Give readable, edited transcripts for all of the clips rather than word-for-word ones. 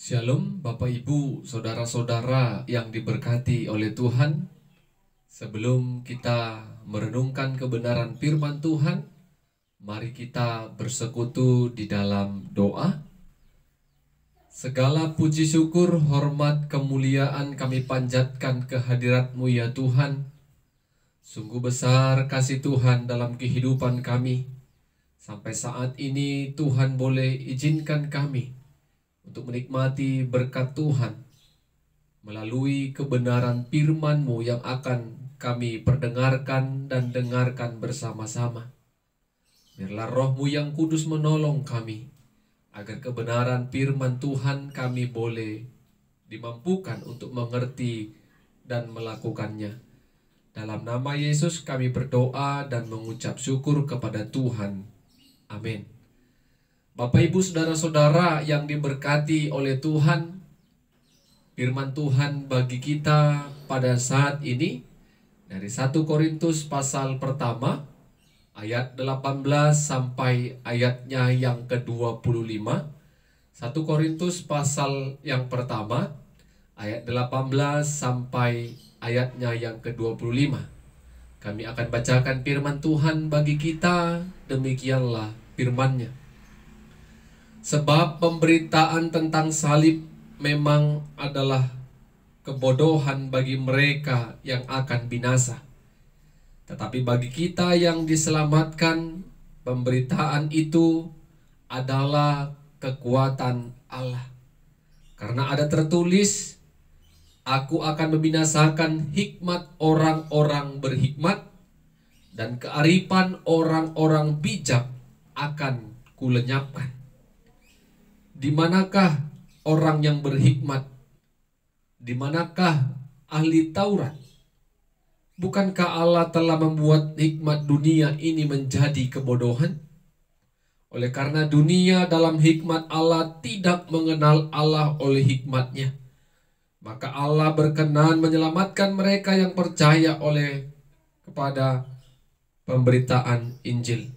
Shalom Bapak Ibu, Saudara-saudara yang diberkati oleh Tuhan. Sebelum kita merenungkan kebenaran firman Tuhan, mari kita bersekutu di dalam doa. Segala puji syukur, hormat, kemuliaan kami panjatkan kehadirat-Mu ya Tuhan. Sungguh besar kasih Tuhan dalam kehidupan kami. Sampai saat ini Tuhan boleh izinkan kami untuk menikmati berkat Tuhan melalui kebenaran firman-Mu yang akan kami perdengarkan dan dengarkan bersama-sama. Biarlah Roh-Mu yang kudus menolong kami, agar kebenaran firman Tuhan kami boleh dimampukan untuk mengerti dan melakukannya. Dalam nama Yesus kami berdoa dan mengucap syukur kepada Tuhan. Amin. Bapak Ibu Saudara-saudara yang diberkati oleh Tuhan, firman Tuhan bagi kita pada saat ini dari 1 Korintus pasal pertama ayat 18 sampai ayatnya yang ke-25. 1 Korintus pasal yang pertama ayat 18 sampai ayatnya yang ke-25. Kami akan bacakan firman Tuhan bagi kita, demikianlah firman-Nya. Sebab pemberitaan tentang salib memang adalah kebodohan bagi mereka yang akan binasa. Tetapi bagi kita yang diselamatkan, pemberitaan itu adalah kekuatan Allah. Karena ada tertulis, aku akan membinasakan hikmat orang-orang berhikmat, dan kearifan orang-orang bijak akan kulenyapkan. Di manakah orang yang berhikmat? Di manakah ahli Taurat? Bukankah Allah telah membuat hikmat dunia ini menjadi kebodohan? Oleh karena dunia dalam hikmat Allah tidak mengenal Allah oleh hikmatnya, maka Allah berkenan menyelamatkan mereka yang percaya kepada pemberitaan Injil.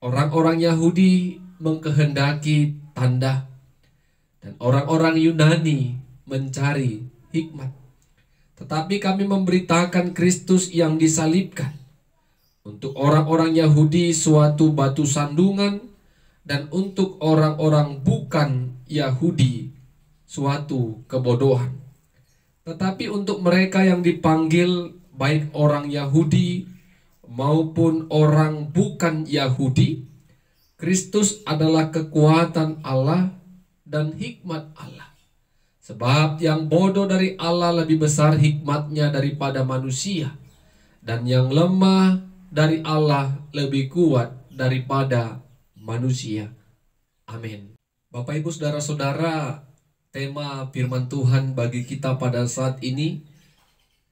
Orang-orang Yahudi mengkehendaki tanda, dan orang-orang Yunani mencari hikmat. Tetapi kami memberitakan Kristus yang disalibkan. Untuk orang-orang Yahudi suatu batu sandungan, dan untuk orang-orang bukan Yahudi suatu kebodohan. Tetapi untuk mereka yang dipanggil, baik orang Yahudi maupun orang bukan Yahudi, Kristus adalah kekuatan Allah dan hikmat Allah. Sebab yang bodoh dari Allah lebih besar hikmatnya daripada manusia, dan yang lemah dari Allah lebih kuat daripada manusia. Amin. Bapak Ibu Saudara-saudara, tema firman Tuhan bagi kita pada saat ini,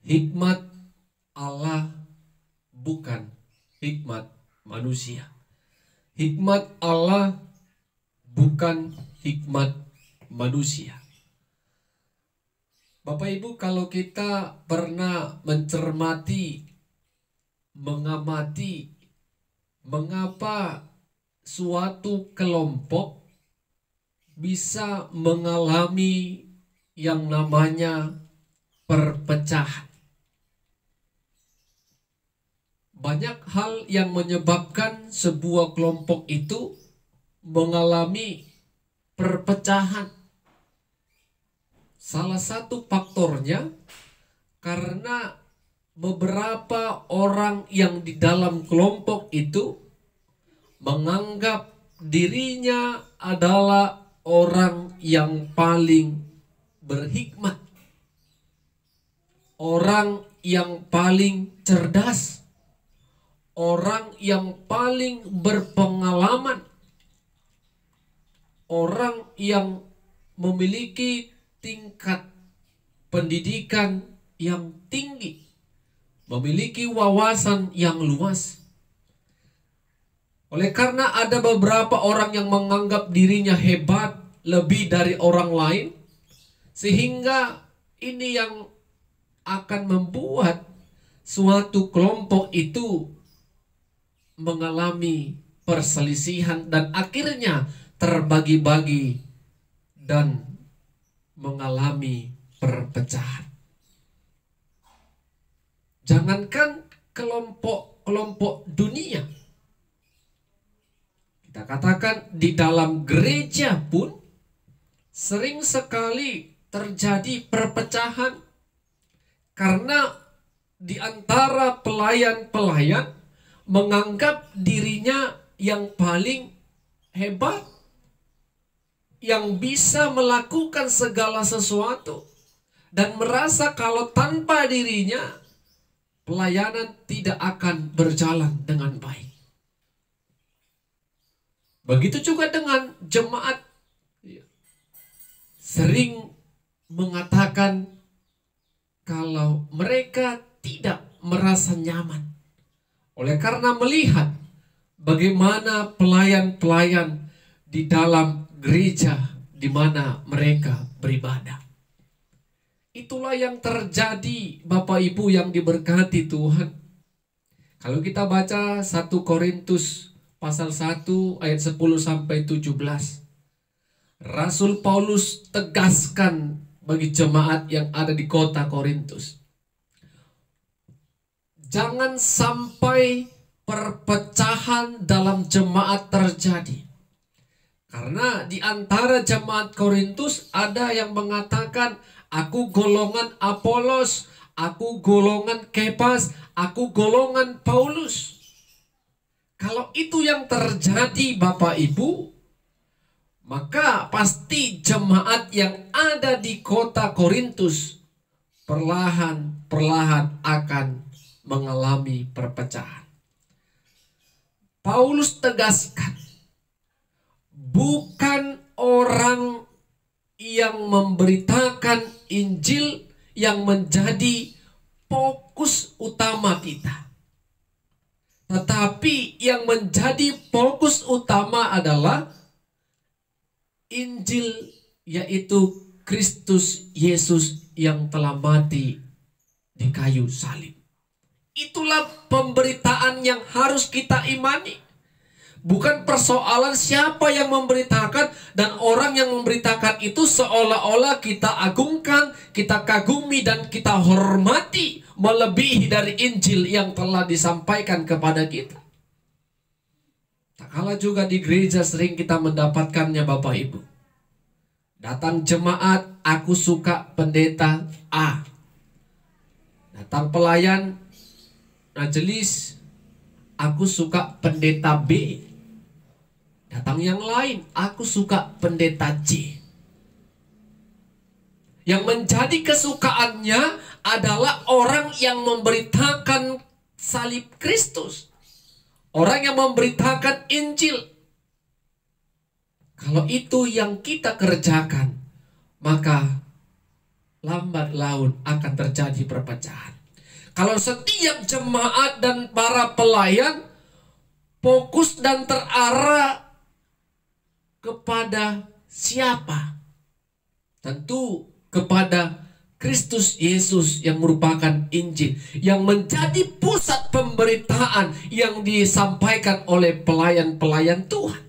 hikmat Allah bukan hikmat manusia. Hikmat Allah bukan hikmat manusia. Bapak Ibu, kalau kita pernah mencermati, mengamati mengapa suatu kelompok bisa mengalami yang namanya perpecahan. Banyak hal yang menyebabkan sebuah kelompok itu mengalami perpecahan. Salah satu faktornya karena beberapa orang yang di dalam kelompok itu menganggap dirinya adalah orang yang paling berhikmat, orang yang paling cerdas, orang yang paling berpengalaman, orang yang memiliki tingkat pendidikan yang tinggi, memiliki wawasan yang luas. Oleh karena ada beberapa orang yang menganggap dirinya hebat lebih dari orang lain, sehingga ini yang akan membuat suatu kelompok itu mengalami perselisihan dan akhirnya terbagi-bagi dan mengalami perpecahan. Jangankan kelompok-kelompok dunia, kita katakan di dalam gereja pun sering sekali terjadi perpecahan karena di antara pelayan-pelayan menganggap dirinya yang paling hebat, yang bisa melakukan segala sesuatu, dan merasa kalau tanpa dirinya pelayanan tidak akan berjalan dengan baik. Begitu juga dengan jemaat, sering mengatakan kalau mereka tidak merasa nyaman oleh karena melihat bagaimana pelayan-pelayan di dalam gereja di mana mereka beribadah. Itulah yang terjadi, Bapak Ibu yang diberkati Tuhan. Kalau kita baca 1 Korintus pasal 1 ayat 10 sampai 17. Rasul Paulus tegaskan bagi jemaat yang ada di kota Korintus, jangan sampai perpecahan dalam jemaat terjadi. Karena di antara jemaat Korintus ada yang mengatakan, aku golongan Apolos, aku golongan Kepas, aku golongan Paulus. Kalau itu yang terjadi Bapak Ibu, maka pasti jemaat yang ada di kota Korintus perlahan-perlahan akan mengalami perpecahan. Paulus tegaskan, bukan orang yang memberitakan Injil yang menjadi fokus utama kita. Tetapi yang menjadi fokus utama adalah Injil, yaitu Kristus Yesus yang telah mati di kayu salib. Itulah pemberitaan yang harus kita imani. Bukan persoalan siapa yang memberitakan, dan orang yang memberitakan itu seolah-olah kita agungkan, kita kagumi, dan kita hormati melebihi dari Injil yang telah disampaikan kepada kita. Tak kalah juga di gereja sering kita mendapatkannya Bapak Ibu. Datang jemaat, aku suka pendeta A. Datang pelayan majelis, aku suka pendeta B. Datang yang lain, aku suka pendeta C. Yang menjadi kesukaannya adalah orang yang memberitakan salib Kristus, orang yang memberitakan Injil. Kalau itu yang kita kerjakan, maka lambat laun akan terjadi perpecahan. Kalau setiap jemaat dan para pelayan fokus dan terarah kepada siapa? Tentu kepada Kristus Yesus yang merupakan Injil, yang menjadi pusat pemberitaan yang disampaikan oleh pelayan-pelayan Tuhan.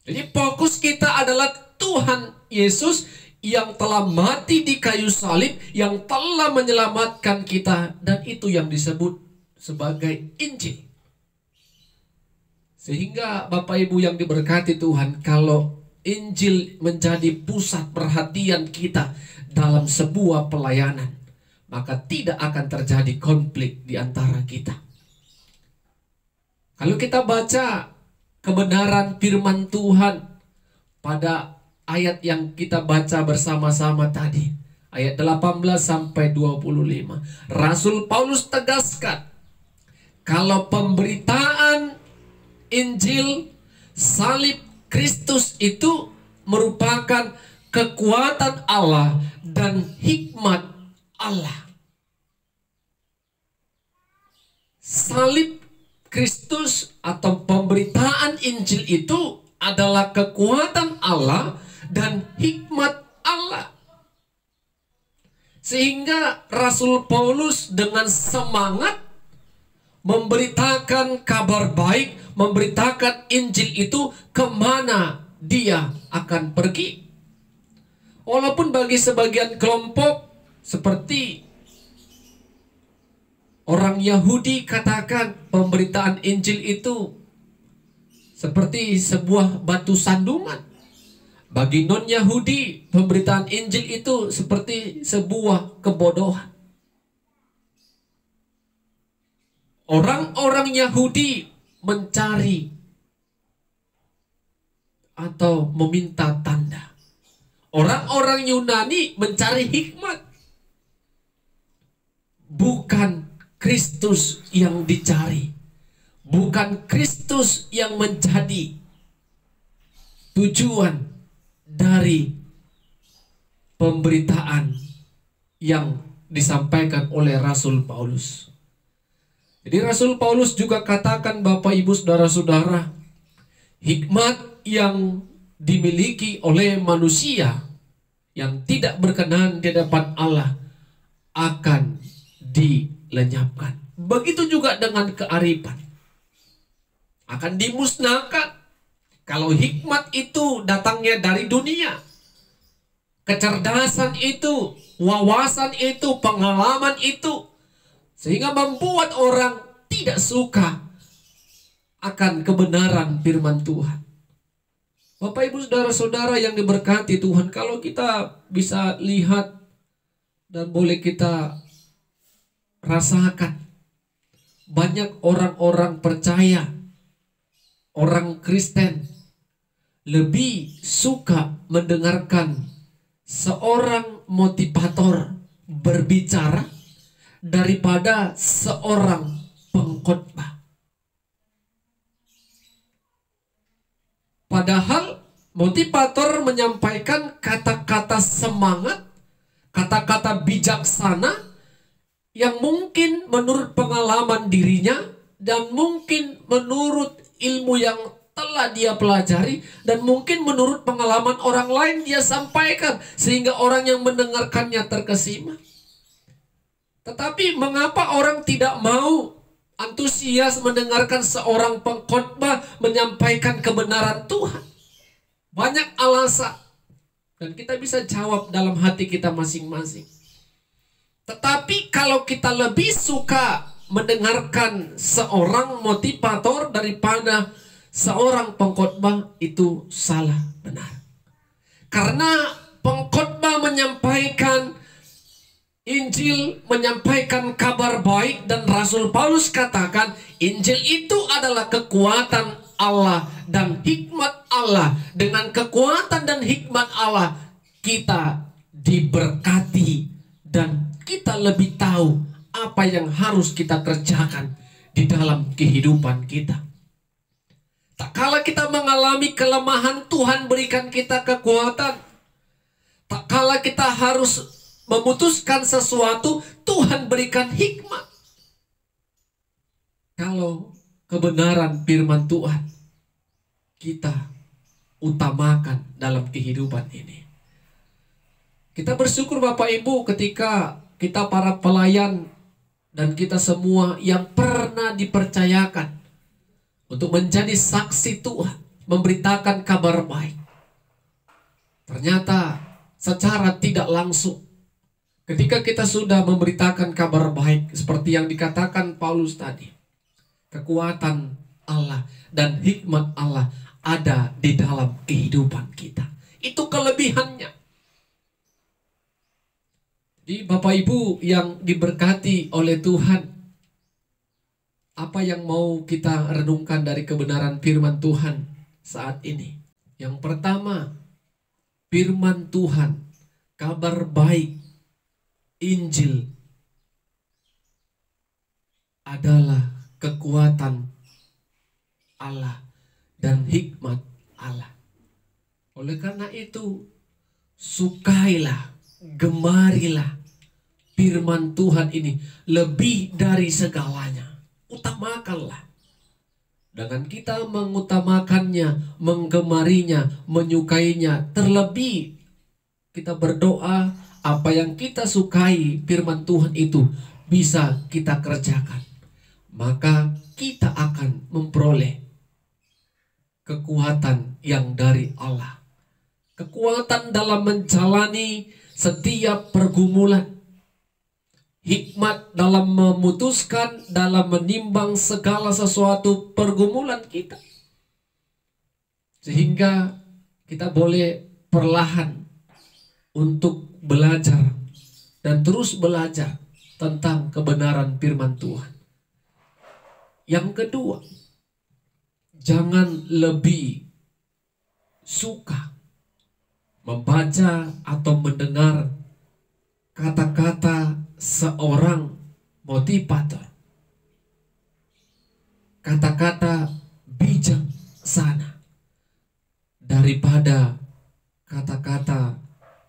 Jadi fokus kita adalah Tuhan Yesus yang telah mati di kayu salib, yang telah menyelamatkan kita, dan itu yang disebut sebagai Injil. Sehingga Bapak Ibu yang diberkati Tuhan, kalau Injil menjadi pusat perhatian kita dalam sebuah pelayanan, maka tidak akan terjadi konflik di antara kita. Kalau kita baca kebenaran firman Tuhan pada ayat yang kita baca bersama-sama tadi, ayat 18 sampai 25, Rasul Paulus tegaskan, kalau pemberitaan Injil salib Kristus itu merupakan kekuatan Allah dan hikmat Allah. Salib Kristus atau pemberitaan Injil itu adalah kekuatan Allah dan hikmat Allah. Sehingga Rasul Paulus dengan semangat memberitakan kabar baik, memberitakan Injil itu kemana dia akan pergi. Walaupun bagi sebagian kelompok seperti orang Yahudi katakan pemberitaan Injil itu seperti sebuah batu sandungan. Bagi non-Yahudi, pemberitaan Injil itu seperti sebuah kebodohan. Orang-orang Yahudi mencari atau meminta tanda. Orang-orang Yunani mencari hikmat. Bukan Kristus yang dicari. Bukan Kristus yang menjadi tujuan dari pemberitaan yang disampaikan oleh Rasul Paulus. Jadi Rasul Paulus juga katakan, Bapak Ibu Saudara-saudara, hikmat yang dimiliki oleh manusia yang tidak berkenan di hadapan Allah akan dilenyapkan. Begitu juga dengan kearifan, akan dimusnahkan. Kalau hikmat itu datangnya dari dunia, kecerdasan itu, wawasan itu, pengalaman itu, sehingga membuat orang tidak suka akan kebenaran firman Tuhan. Bapak Ibu Saudara-saudara yang diberkati Tuhan, kalau kita bisa lihat dan boleh kita rasakan, banyak orang-orang percaya, orang Kristen lebih suka mendengarkan seorang motivator berbicara daripada seorang pengkhotbah. Padahal motivator menyampaikan kata-kata semangat, kata-kata bijaksana yang mungkin menurut pengalaman dirinya dan mungkin menurut ilmu yang telah dia pelajari dan mungkin menurut pengalaman orang lain dia sampaikan sehingga orang yang mendengarkannya terkesima. Tetapi mengapa orang tidak mau antusias mendengarkan seorang pengkhotbah menyampaikan kebenaran Tuhan? Banyak alasan dan kita bisa jawab dalam hati kita masing-masing. Tetapi kalau kita lebih suka mendengarkan seorang motivator daripada seorang pengkhotbah, itu salah benar. Karena pengkhotbah menyampaikan Injil, menyampaikan kabar baik, dan Rasul Paulus katakan Injil itu adalah kekuatan Allah dan hikmat Allah. Dengan kekuatan dan hikmat Allah kita diberkati dan kita lebih tahu apa yang harus kita kerjakan di dalam kehidupan kita. Tak kala kita mengalami kelemahan, Tuhan berikan kita kekuatan. Tak kala kita harus memutuskan sesuatu, Tuhan berikan hikmat. Kalau kebenaran firman Tuhan kita utamakan dalam kehidupan ini. Kita bersyukur Bapak Ibu ketika kita para pelayan dan kita semua yang pernah dipercayakan untuk menjadi saksi Tuhan, memberitakan kabar baik. Ternyata secara tidak langsung, ketika kita sudah memberitakan kabar baik, seperti yang dikatakan Paulus tadi, kekuatan Allah dan hikmat Allah ada di dalam kehidupan kita. Itu kelebihannya. Jadi Bapak Ibu yang diberkati oleh Tuhan, apa yang mau kita renungkan dari kebenaran firman Tuhan saat ini? Yang pertama, firman Tuhan, kabar baik, Injil adalah kekuatan Allah dan hikmat Allah. Oleh karena itu, sukailah, gemarilah firman Tuhan ini lebih dari segalanya. Utamakanlah. Dengan kita mengutamakannya, menggemarinya, menyukainya, terlebih kita berdoa apa yang kita sukai firman Tuhan itu bisa kita kerjakan, maka kita akan memperoleh kekuatan yang dari Allah, kekuatan dalam menjalani setiap pergumulan, hikmat dalam memutuskan, dalam menimbang segala sesuatu pergumulan kita. Sehingga kita boleh perlahan untuk belajar dan terus belajar tentang kebenaran firman Tuhan. Yang kedua, jangan lebih suka membaca atau mendengar kata-kata seorang motivator, kata-kata bijaksana, daripada kata-kata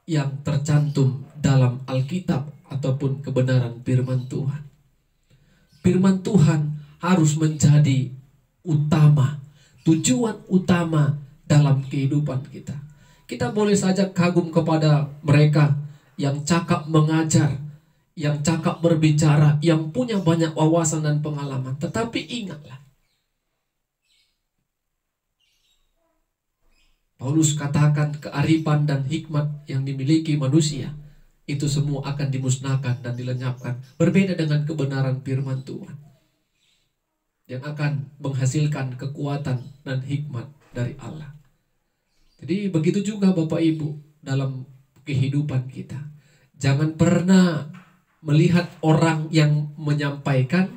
yang tercantum dalam Alkitab ataupun kebenaran firman Tuhan. Firman Tuhan harus menjadi utama, tujuan utama dalam kehidupan kita. Kita boleh saja kagum kepada mereka yang cakap mengajar, yang cakap berbicara, yang punya banyak wawasan dan pengalaman. Tetapi ingatlah, Paulus katakan kearifan dan hikmat yang dimiliki manusia itu semua akan dimusnahkan dan dilenyapkan. Berbeda dengan kebenaran firman Tuhan yang akan menghasilkan kekuatan dan hikmat dari Allah. Jadi begitu juga Bapak Ibu dalam kehidupan kita. Jangan pernah melihat orang yang menyampaikan,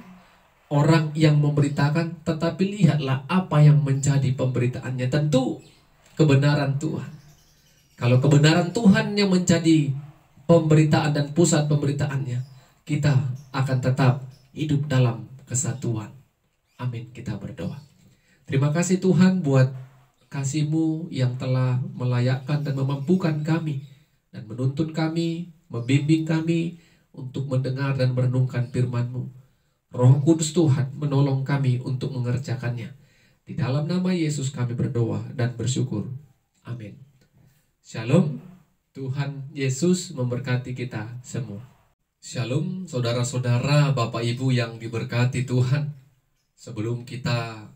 orang yang memberitakan, tetapi lihatlah apa yang menjadi pemberitaannya. Tentu kebenaran Tuhan. Kalau kebenaran Tuhan yang menjadi pemberitaan dan pusat pemberitaannya, kita akan tetap hidup dalam kesatuan. Amin, kita berdoa. Terima kasih Tuhan buat kasih-Mu yang telah melayakkan dan memampukan kami dan menuntun kami, membimbing kami untuk mendengar dan merenungkan firman-Mu. Roh Kudus Tuhan menolong kami untuk mengerjakannya. Di dalam nama Yesus kami berdoa dan bersyukur. Amin. Shalom. Tuhan Yesus memberkati kita semua. Shalom saudara-saudara, Bapak Ibu yang diberkati Tuhan. Sebelum kita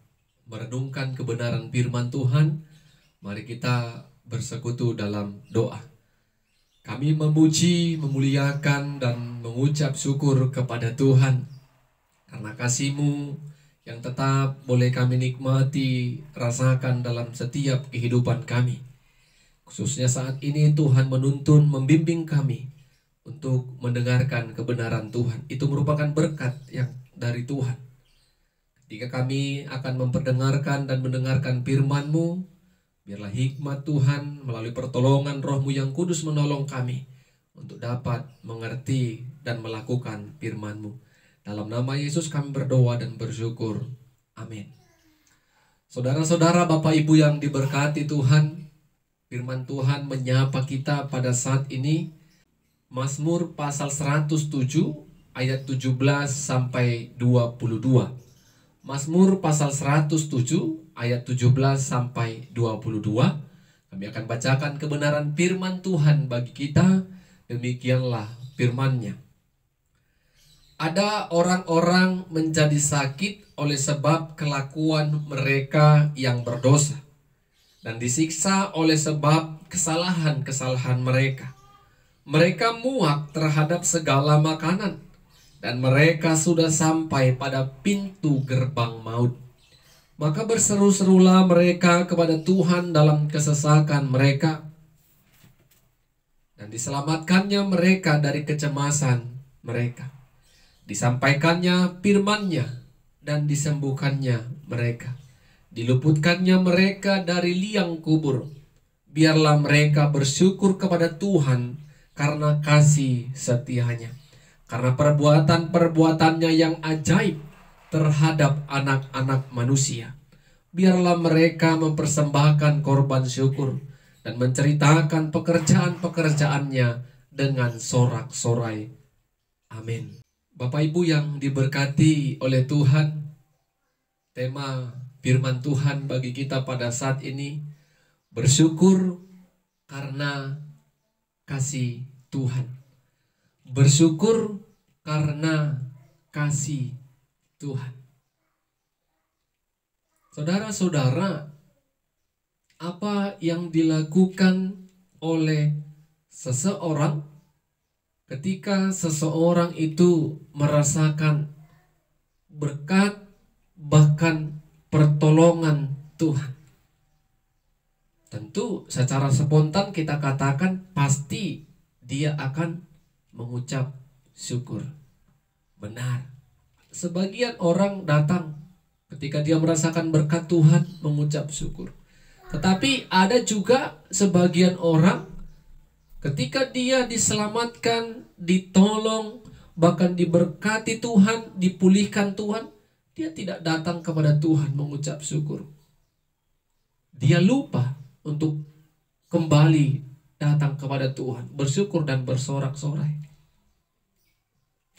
merenungkan kebenaran firman Tuhan, mari kita bersekutu dalam doa. Kami memuji, memuliakan, dan mengucap syukur kepada Tuhan karena kasih-Mu yang tetap boleh kami nikmati, rasakan dalam setiap kehidupan kami. Khususnya saat ini Tuhan menuntun, membimbing kami untuk mendengarkan kebenaran Tuhan. Itu merupakan berkat yang dari Tuhan. Ketika kami akan memperdengarkan dan mendengarkan firman-Mu, biarlah hikmat Tuhan melalui pertolongan Roh-Mu yang kudus menolong kami untuk dapat mengerti dan melakukan firman-Mu. Dalam nama Yesus kami berdoa dan bersyukur. Amin. Saudara-saudara, Bapak Ibu yang diberkati Tuhan, firman Tuhan menyapa kita pada saat ini. Mazmur pasal 107 ayat 17 sampai 22. Mazmur pasal 107 ayat 17 sampai 22. Kami akan bacakan kebenaran firman Tuhan bagi kita. Demikianlah firman-Nya. Ada orang-orang menjadi sakit oleh sebab kelakuan mereka yang berdosa, dan disiksa oleh sebab kesalahan-kesalahan mereka. Mereka muak terhadap segala makanan, dan mereka sudah sampai pada pintu gerbang maut. Maka berseru-serulah mereka kepada Tuhan dalam kesesakan mereka, dan diselamatkannya mereka dari kecemasan mereka. Disampaikannya firman-Nya dan disembuhkannya mereka. Diluputkannya mereka dari liang kubur. Biarlah mereka bersyukur kepada Tuhan karena kasih setia-Nya, karena perbuatan-perbuatannya yang ajaib terhadap anak-anak manusia. Biarlah mereka mempersembahkan korban syukur dan menceritakan pekerjaan-pekerjaannya dengan sorak-sorai. Amin. Bapak Ibu yang diberkati oleh Tuhan, tema firman Tuhan bagi kita pada saat ini, bersyukur karena kasih Tuhan. Bersyukur karena kasih Tuhan. Saudara-saudara, apa yang dilakukan oleh seseorang ketika seseorang itu merasakan berkat bahkan pertolongan Tuhan. Tentu secara spontan kita katakan pasti dia akan mengucap syukur. Benar. Sebagian orang datang ketika dia merasakan berkat Tuhan mengucap syukur. Tetapi ada juga sebagian orang ketika dia diselamatkan, ditolong, bahkan diberkati Tuhan, dipulihkan Tuhan, dia tidak datang kepada Tuhan mengucap syukur. Dia lupa untuk kembali datang kepada Tuhan, bersyukur dan bersorak-sorai.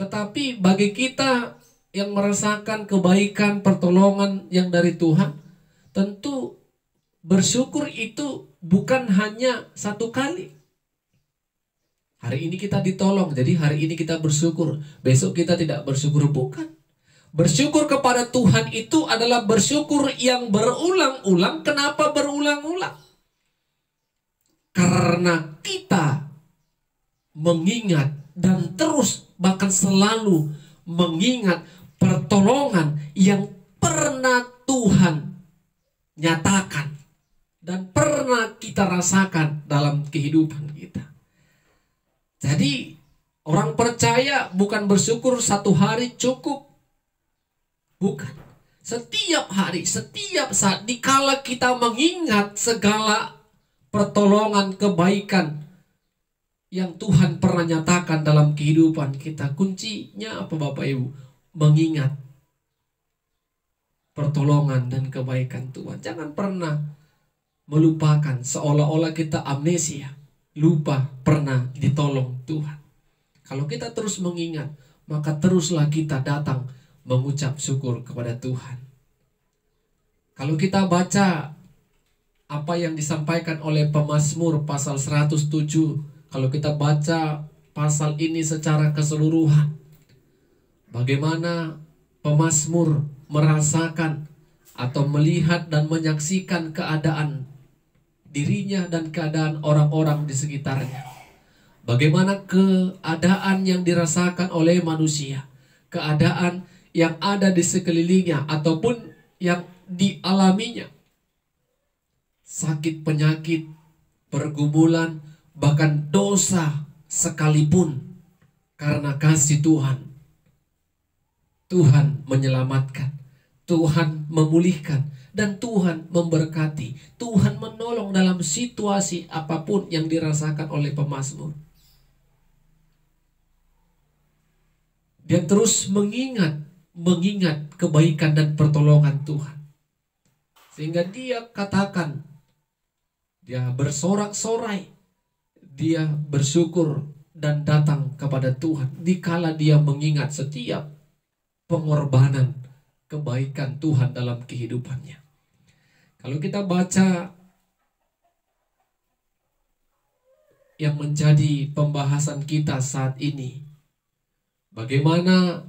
Tetapi bagi kita yang merasakan kebaikan, pertolongan yang dari Tuhan, tentu bersyukur itu bukan hanya satu kali. Hari ini kita ditolong, jadi hari ini kita bersyukur. Besok kita tidak bersyukur, bukan. Bersyukur kepada Tuhan itu adalah bersyukur yang berulang-ulang. Kenapa berulang-ulang? Karena kita mengingat dan terus bahkan selalu mengingat pertolongan yang pernah Tuhan nyatakan dan pernah kita rasakan dalam kehidupan kita. Jadi orang percaya bukan bersyukur satu hari cukup. Bukan. Setiap hari, setiap saat, dikala kita mengingat segala pertolongan, kebaikan yang Tuhan pernah nyatakan dalam kehidupan kita. Kuncinya apa Bapak Ibu? Mengingat pertolongan dan kebaikan Tuhan. Jangan pernah melupakan, seolah-olah kita amnesia. Lupa pernah ditolong Tuhan. Kalau kita terus mengingat, maka teruslah kita datang mengucap syukur kepada Tuhan. Kalau kita baca apa yang disampaikan oleh pemazmur pasal 107, kalau kita baca pasal ini secara keseluruhan, bagaimana pemazmur merasakan atau melihat dan menyaksikan keadaan dirinya dan keadaan orang-orang di sekitarnya. Bagaimana keadaan yang dirasakan oleh manusia, keadaan yang ada di sekelilingnya ataupun yang dialaminya. Sakit, penyakit, pergumulan, bahkan dosa sekalipun, karena kasih Tuhan, Tuhan menyelamatkan, Tuhan memulihkan, dan Tuhan memberkati. Tuhan menolong dalam situasi apapun yang dirasakan oleh pemazmur. Dia terus mengingat kebaikan dan pertolongan Tuhan. Sehingga dia katakan, dia bersorak-sorai, dia bersyukur dan datang kepada Tuhan. Dikala dia mengingat setiap pengorbanan, kebaikan Tuhan dalam kehidupannya. Kalau kita baca yang menjadi pembahasan kita saat ini, bagaimana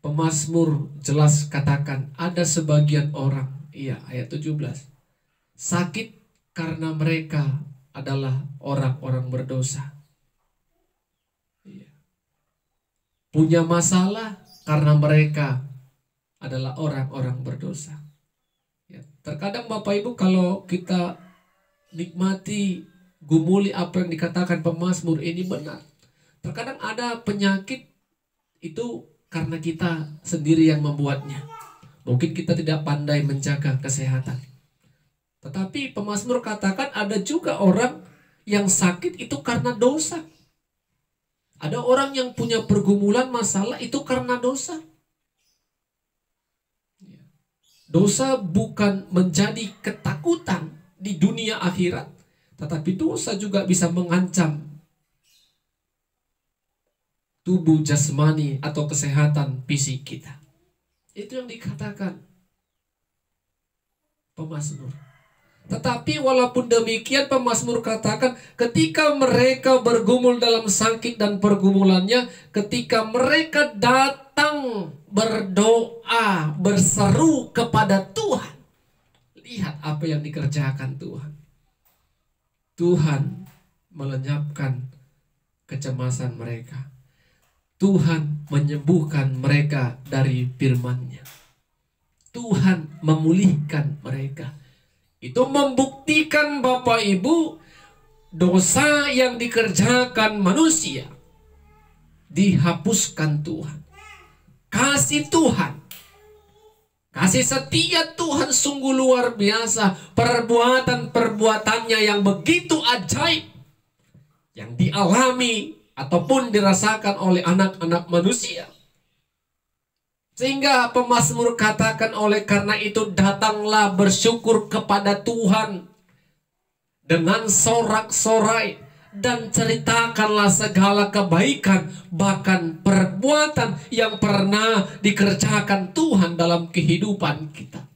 pemazmur jelas katakan ada sebagian orang, iya ayat 17, sakit karena mereka adalah orang-orang berdosa. Iya. Punya masalah karena mereka adalah orang-orang berdosa. Ya, terkadang Bapak Ibu kalau kita nikmati, gumuli apa yang dikatakan pemazmur ini benar. Terkadang ada penyakit itu karena kita sendiri yang membuatnya. Mungkin kita tidak pandai menjaga kesehatan. Tetapi pemazmur katakan ada juga orang yang sakit itu karena dosa. Ada orang yang punya pergumulan masalah itu karena dosa. Dosa bukan menjadi ketakutan di dunia akhirat, tetapi dosa juga bisa mengancam tubuh jasmani atau kesehatan fisik kita. Itu yang dikatakan pemazmur. Tetapi walaupun demikian pemazmur katakan ketika mereka bergumul dalam sakit dan pergumulannya, ketika mereka datang berdoa, berseru kepada Tuhan, lihat apa yang dikerjakan Tuhan. Tuhan melenyapkan kecemasan mereka. Tuhan menyembuhkan mereka dari firman-Nya. Tuhan memulihkan mereka. Itu membuktikan Bapak Ibu, dosa yang dikerjakan manusia dihapuskan Tuhan. Kasih Tuhan, kasih setia Tuhan sungguh luar biasa. Perbuatan-perbuatannya yang begitu ajaib yang dialami ataupun dirasakan oleh anak-anak manusia. Sehingga pemazmur katakan, oleh karena itu datanglah bersyukur kepada Tuhan dengan sorak-sorai, dan ceritakanlah segala kebaikan, bahkan perbuatan yang pernah dikerjakan Tuhan dalam kehidupan kita.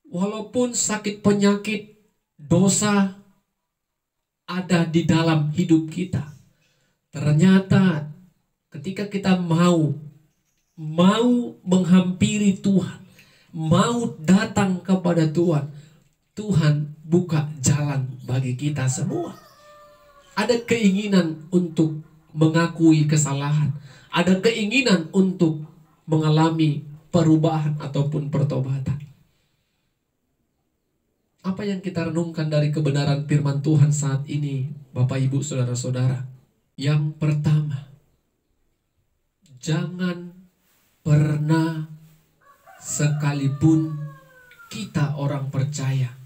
Walaupun sakit penyakit, dosa ada di dalam hidup kita, ternyata ketika kita mau menghampiri Tuhan, mau datang kepada Tuhan, Tuhan buka jalan bagi kita semua. Ada keinginan untuk mengakui kesalahan, ada keinginan untuk mengalami perubahan ataupun pertobatan. Apa yang kita renungkan dari kebenaran firman Tuhan saat ini, Bapak Ibu Saudara-saudara? Yang pertama, jangan pernah sekalipun kita orang percaya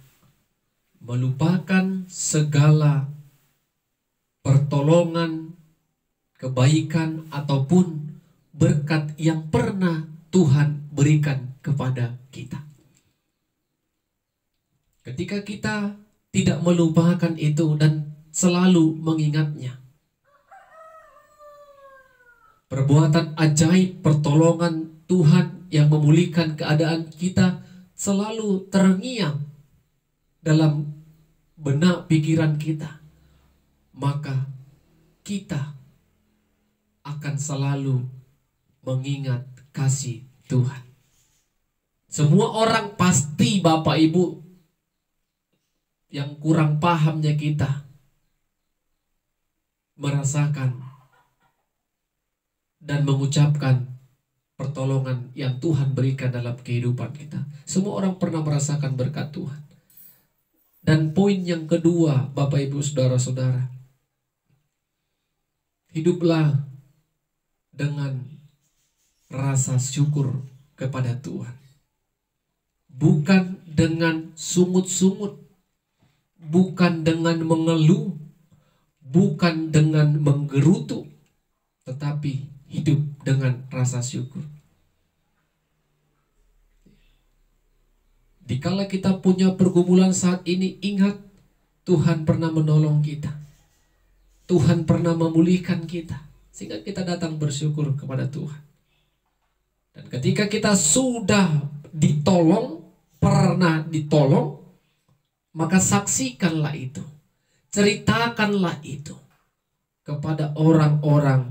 melupakan segala pertolongan, kebaikan ataupun berkat yang pernah Tuhan berikan kepada kita. Ketika kita tidak melupakan itu dan selalu mengingatnya, perbuatan ajaib, pertolongan Tuhan yang memulihkan keadaan kita selalu terngiang dalam benak pikiran kita, maka kita akan selalu mengingat kasih Tuhan. Semua orang pasti, Bapak Ibu, yang kurang pahamnya kita merasakan dan mengucapkan pertolongan yang Tuhan berikan dalam kehidupan kita. Semua orang pernah merasakan berkat Tuhan. Dan poin yang kedua, Bapak Ibu Saudara-saudara, hiduplah dengan rasa syukur kepada Tuhan. Bukan dengan sungut-sungut, bukan dengan mengeluh, bukan dengan menggerutu, tetapi hidup dengan rasa syukur. Dikala kita punya pergumulan saat ini, ingat Tuhan pernah menolong kita. Tuhan pernah memulihkan kita, sehingga kita datang bersyukur kepada Tuhan. Dan ketika kita sudah ditolong, pernah ditolong, maka saksikanlah itu, ceritakanlah itu kepada orang-orang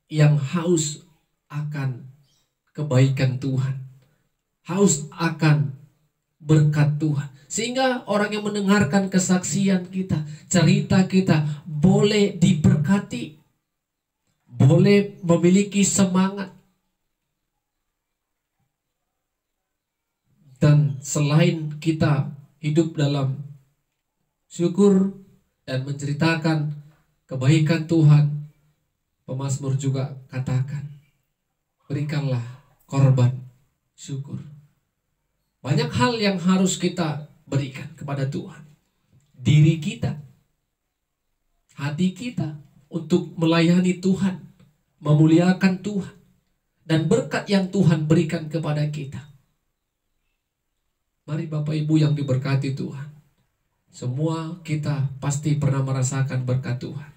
yang haus akan kebaikan Tuhan, haus akan berkat Tuhan. Sehingga orang yang mendengarkan kesaksian kita, cerita kita, boleh diberkati, boleh memiliki semangat. Dan selain kita hidup dalam syukur dan menceritakan kebaikan Tuhan, pemazmur juga katakan, berikanlah korban syukur. Banyak hal yang harus kita berikan kepada Tuhan. Diri kita, hati kita, untuk melayani Tuhan, memuliakan Tuhan, dan berkat yang Tuhan berikan kepada kita. Mari Bapak Ibu yang diberkati Tuhan, semua kita pasti pernah merasakan berkat Tuhan.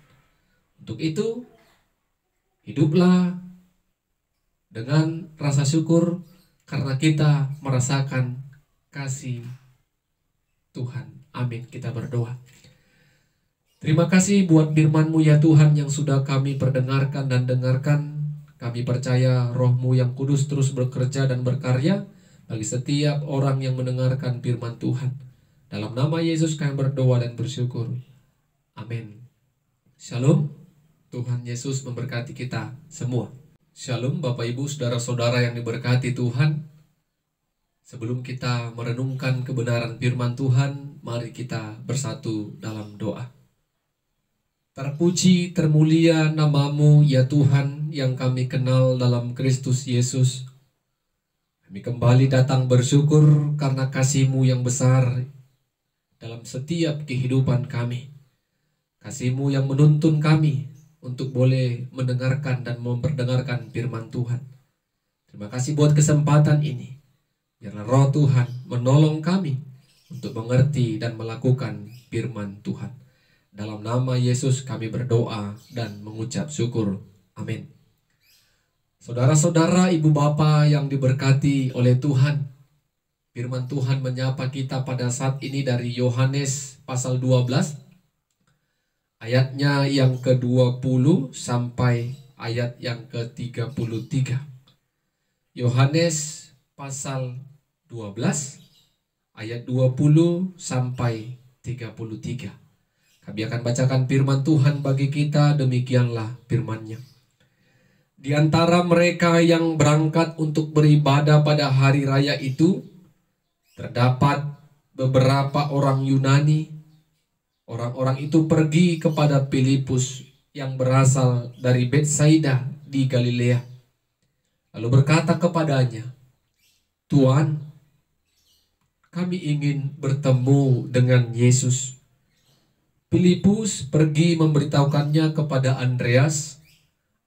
Untuk itu, hiduplah dengan rasa syukur karena kita merasakan kasih Tuhan. Amin. Kita berdoa. Terima kasih buat firman-Mu ya Tuhan yang sudah kami perdengarkan dan dengarkan. Kami percaya Roh-Mu yang kudus terus bekerja dan berkarya bagi setiap orang yang mendengarkan firman Tuhan. Dalam nama Yesus kami berdoa dan bersyukur. Amin. Shalom. Tuhan Yesus memberkati kita semua. Shalom Bapak Ibu Saudara-saudara yang diberkati Tuhan. Sebelum kita merenungkan kebenaran firman Tuhan, mari kita bersatu dalam doa. Terpuji, termulia namamu ya Tuhan yang kami kenal dalam Kristus Yesus. Kami kembali datang bersyukur karena kasih-Mu yang besar dalam setiap kehidupan kami. Kasih-Mu yang menuntun kami untuk boleh mendengarkan dan memperdengarkan firman Tuhan. Terima kasih buat kesempatan ini. Biarlah Roh Tuhan menolong kami untuk mengerti dan melakukan firman Tuhan. Dalam nama Yesus kami berdoa dan mengucap syukur. Amin. Saudara-saudara, ibu bapa yang diberkati oleh Tuhan, firman Tuhan menyapa kita pada saat ini dari Yohanes pasal 12, ayatnya yang ke-20 sampai ayat yang ke-33. Yohanes pasal 12 ayat 20 sampai 33. Kami akan bacakan firman Tuhan bagi kita, demikianlah firman-Nya. Di antara mereka yang berangkat untuk beribadah pada hari raya itu, terdapat beberapa orang Yunani. Orang-orang itu pergi kepada Filipus yang berasal dari Betsaida di Galilea. Lalu berkata kepadanya, Tuan, kami ingin bertemu dengan Yesus. Filipus pergi memberitahukannya kepada Andreas.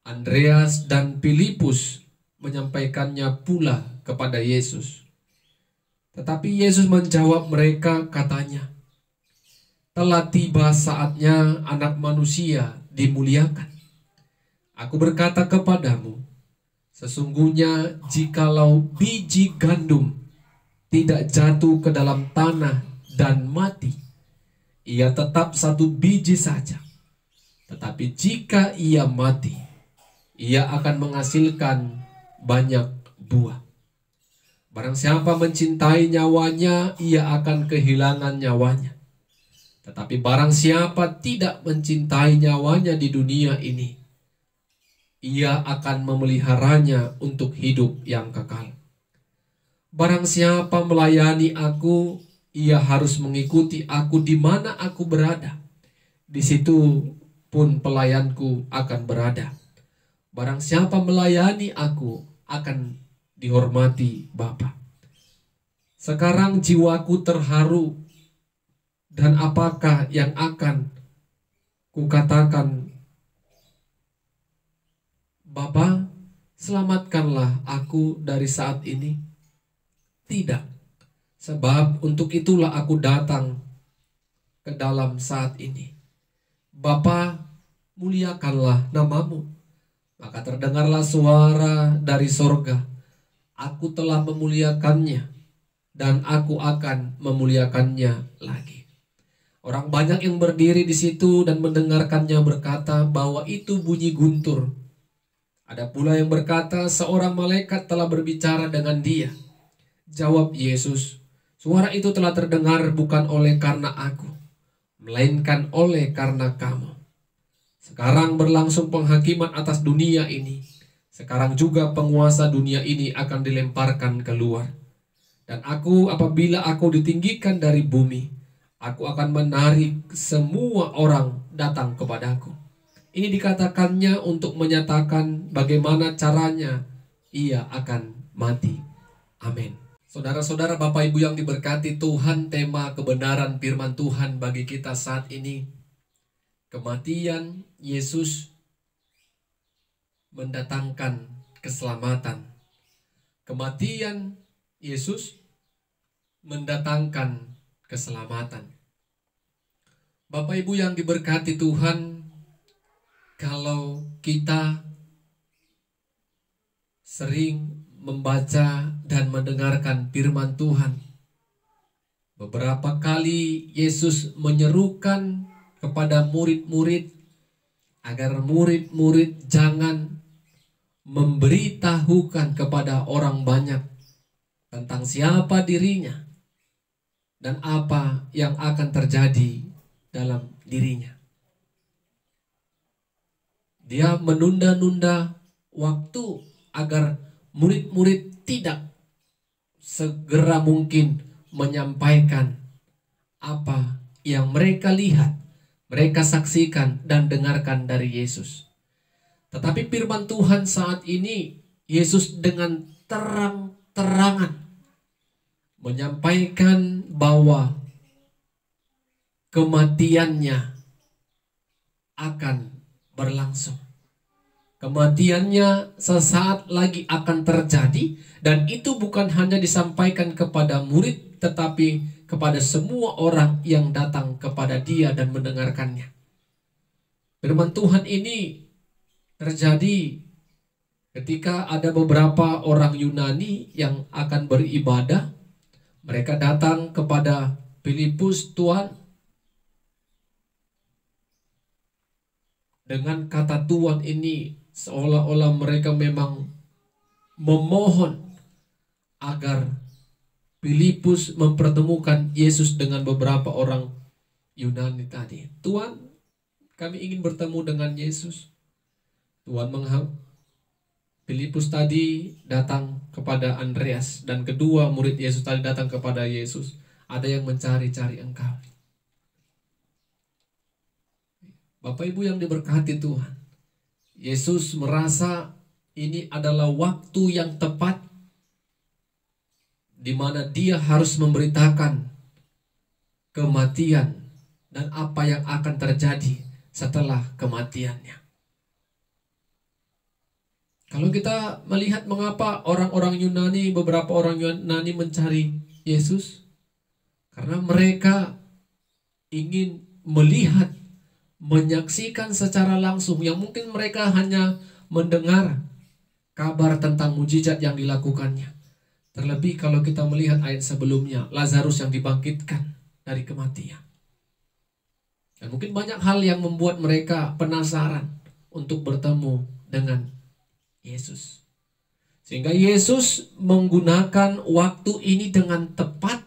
Andreas dan Filipus menyampaikannya pula kepada Yesus. Tetapi Yesus menjawab mereka, katanya, telah tiba saatnya Anak Manusia dimuliakan. Aku berkata kepadamu, sesungguhnya jikalau biji gandum tidak jatuh ke dalam tanah dan mati, ia tetap satu biji saja. Tetapi jika ia mati, ia akan menghasilkan banyak buah. Barang siapa mencintai nyawanya, ia akan kehilangan nyawanya. Tetapi barang siapa tidak mencintai nyawanya di dunia ini, ia akan memeliharanya untuk hidup yang kekal. Barang siapa melayani aku, ia harus mengikuti aku di mana aku berada. Di situ pun pelayanku akan berada. Barang siapa melayani aku akan dihormati Bapa. Sekarang jiwaku terharu, dan apakah yang akan kukatakan? Bapa, selamatkanlah aku dari saat ini. Tidak, sebab untuk itulah aku datang ke dalam saat ini. Bapa, muliakanlah namamu. Maka terdengarlah suara dari sorga. Aku telah memuliakannya, dan aku akan memuliakannya lagi. Orang banyak yang berdiri di situ dan mendengarkannya berkata bahwa itu bunyi guntur. Ada pula yang berkata seorang malaikat telah berbicara dengan dia. Jawab Yesus, suara itu telah terdengar bukan oleh karena aku, melainkan oleh karena kamu. Sekarang berlangsung penghakiman atas dunia ini. Sekarang juga penguasa dunia ini akan dilemparkan keluar. Dan aku, apabila aku ditinggikan dari bumi, aku akan menarik semua orang datang kepadaku. Ini dikatakannya untuk menyatakan bagaimana caranya ia akan mati. Amin. Saudara-saudara, Bapak Ibu yang diberkati Tuhan, tema kebenaran firman Tuhan bagi kita saat ini, kematian Yesus mendatangkan keselamatan. Kematian Yesus mendatangkan keselamatan. Bapak Ibu yang diberkati Tuhan, kalau kita sering membaca dan mendengarkan firman Tuhan, beberapa kali Yesus menyerukan kepada murid-murid agar murid-murid jangan memberitahukan kepada orang banyak tentang siapa dirinya dan apa yang akan terjadi dalam dirinya. Dia menunda-nunda waktu agar murid-murid tidak segera mungkin menyampaikan apa yang mereka lihat, mereka saksikan dan dengarkan dari Yesus. Tetapi firman Tuhan saat ini, Yesus dengan terang-terangan menyampaikan bahwa kematiannya akan berlangsung. Kematiannya sesaat lagi akan terjadi, dan itu bukan hanya disampaikan kepada murid, tetapi kepada semua orang yang datang kepada dia dan mendengarkannya. Firman Tuhan ini terjadi ketika ada beberapa orang Yunani yang akan beribadah. Mereka datang kepada Filipus, Tuan, dengan kata Tuhan ini seolah-olah mereka memang memohon agar Filipus mempertemukan Yesus dengan beberapa orang Yunani tadi. Tuan, kami ingin bertemu dengan Yesus. Tuhan Filipus tadi datang kepada Andreas, dan kedua murid Yesus tadi datang kepada Yesus. Ada yang mencari-cari engkau. Bapak Ibu yang diberkati Tuhan, Yesus merasa ini adalah waktu yang tepat di mana dia harus memberitakan kematian dan apa yang akan terjadi setelah kematiannya. Kalau kita melihat mengapa orang-orang Yunani, beberapa orang Yunani mencari Yesus, karena mereka ingin melihat, menyaksikan secara langsung, yang mungkin mereka hanya mendengar kabar tentang mujizat yang dilakukannya. Terlebih kalau kita melihat ayat sebelumnya, Lazarus yang dibangkitkan dari kematian. Dan mungkin banyak hal yang membuat mereka penasaran untuk bertemu dengan Yesus. Sehingga Yesus menggunakan waktu ini dengan tepat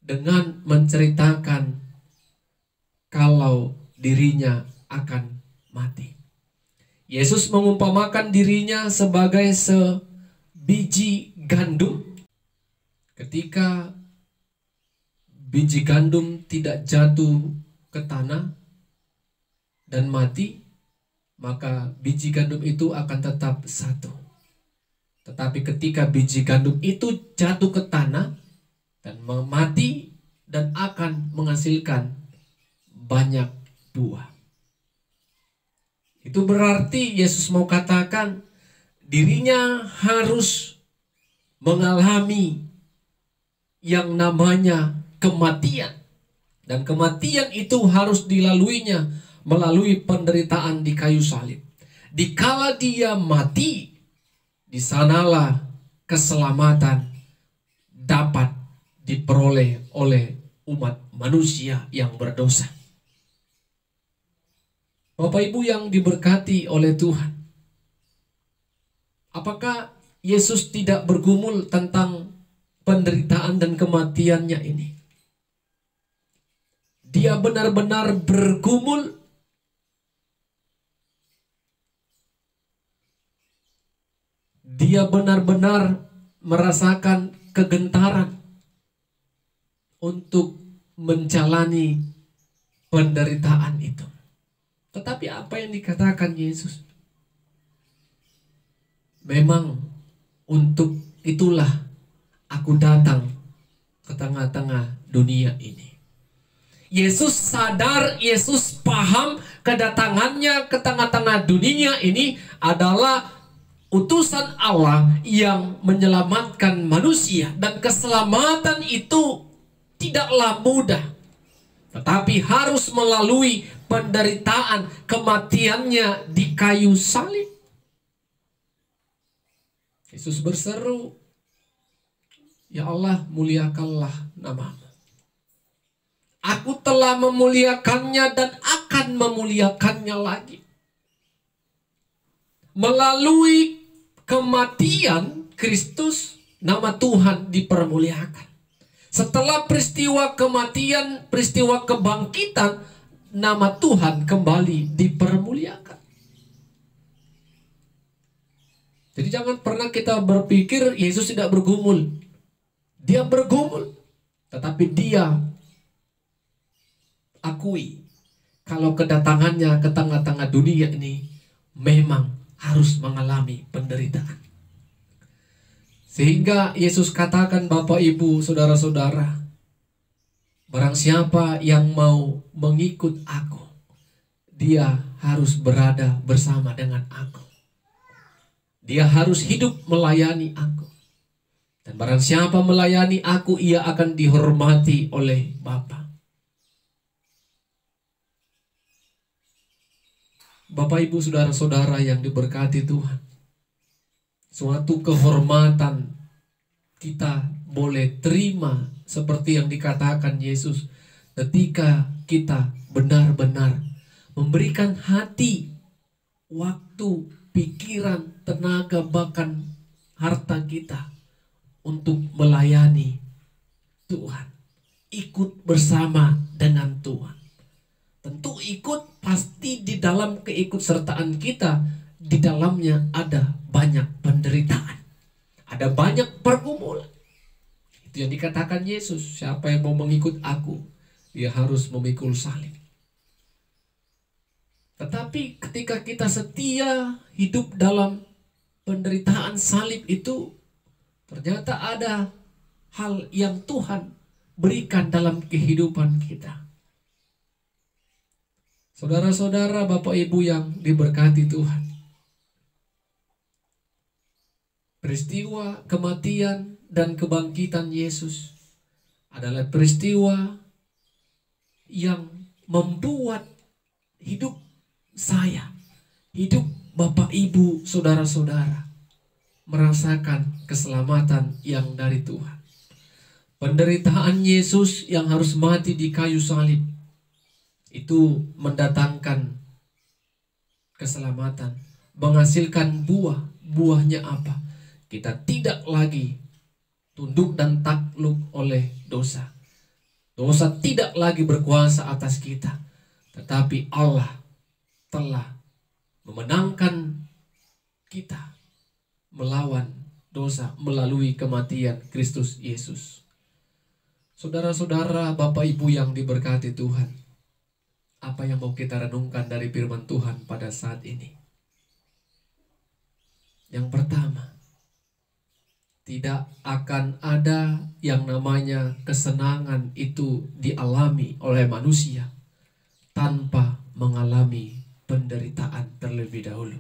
dengan menceritakan kalau dirinya akan mati. Yesus mengumpamakan dirinya sebagai sebiji gandum. Ketika biji gandum tidak jatuh ke tanah dan mati, maka biji gandum itu akan tetap satu. Tetapi ketika biji gandum itu jatuh ke tanah dan mati, dan akan menghasilkan banyak buah. Itu berarti Yesus mau katakan dirinya harus mengalami yang namanya kematian. Dan kematian itu harus dilaluinya melalui penderitaan di kayu salib. Dikala dia mati, di sanalah keselamatan dapat diperoleh oleh umat manusia yang berdosa. Bapak Ibu yang diberkati oleh Tuhan, apakah Yesus tidak bergumul tentang penderitaan dan kematiannya ini? Dia benar-benar bergumul. Dia benar-benar merasakan kegentaran untuk menjalani penderitaan itu. Tetapi apa yang dikatakan Yesus? Memang untuk itulah aku datang ke tengah-tengah dunia ini. Yesus sadar, Yesus paham kedatangannya ke tengah-tengah dunia ini adalah utusan Allah yang menyelamatkan manusia. Dan keselamatan itu tidaklah mudah, tetapi harus melalui penderitaan kematiannya di kayu salib. Yesus berseru, "Ya Allah, muliakanlah namamu. Aku telah memuliakannya dan akan memuliakannya lagi." Melalui kematian Kristus nama Tuhan dipermuliakan. Setelah peristiwa kematian, peristiwa kebangkitan, nama Tuhan kembali dipermuliakan. Jadi jangan pernah kita berpikir Yesus tidak bergumul. Dia bergumul, tetapi dia akui kalau kedatangannya ke tengah-tengah dunia ini memang harus mengalami penderitaan. Sehingga Yesus katakan, Bapak, Ibu, saudara-saudara, barang siapa yang mau mengikut aku, dia harus berada bersama dengan aku. Dia harus hidup melayani aku. Dan barang siapa melayani aku, ia akan dihormati oleh Bapa. Bapak, Ibu, saudara-saudara yang diberkati Tuhan, suatu kehormatan kita boleh terima seperti yang dikatakan Yesus ketika kita benar-benar memberikan hati, waktu, pikiran, tenaga, bahkan harta kita untuk melayani Tuhan, ikut bersama dengan Tuhan. Tentu ikut, pasti di dalam keikutsertaan kita, di dalamnya ada banyak penderitaan, ada banyak pergumulan. Itu yang dikatakan Yesus, siapa yang mau mengikut aku, dia harus memikul salib. Tetapi ketika kita setia hidup dalam penderitaan salib itu, ternyata ada hal yang Tuhan berikan dalam kehidupan kita. Saudara-saudara, Bapak Ibu yang diberkati Tuhan, peristiwa kematian dan kebangkitan Yesus adalah peristiwa yang membuat hidup saya, hidup Bapak, Ibu, saudara-saudara merasakan keselamatan yang dari Tuhan. Penderitaan Yesus yang harus mati di kayu salib itu mendatangkan keselamatan, menghasilkan buah. Buahnya apa? Kita tidak lagi tunduk dan takluk oleh dosa. Dosa tidak lagi berkuasa atas kita, tetapi Allah telah memenangkan kita melawan dosa melalui kematian Kristus Yesus. Saudara-saudara, Bapak, Ibu yang diberkati Tuhan, apa yang mau kita renungkan dari firman Tuhan pada saat ini? Yang pertama, tidak akan ada yang namanya kesenangan itu dialami oleh manusia tanpa mengalami penderitaan terlebih dahulu.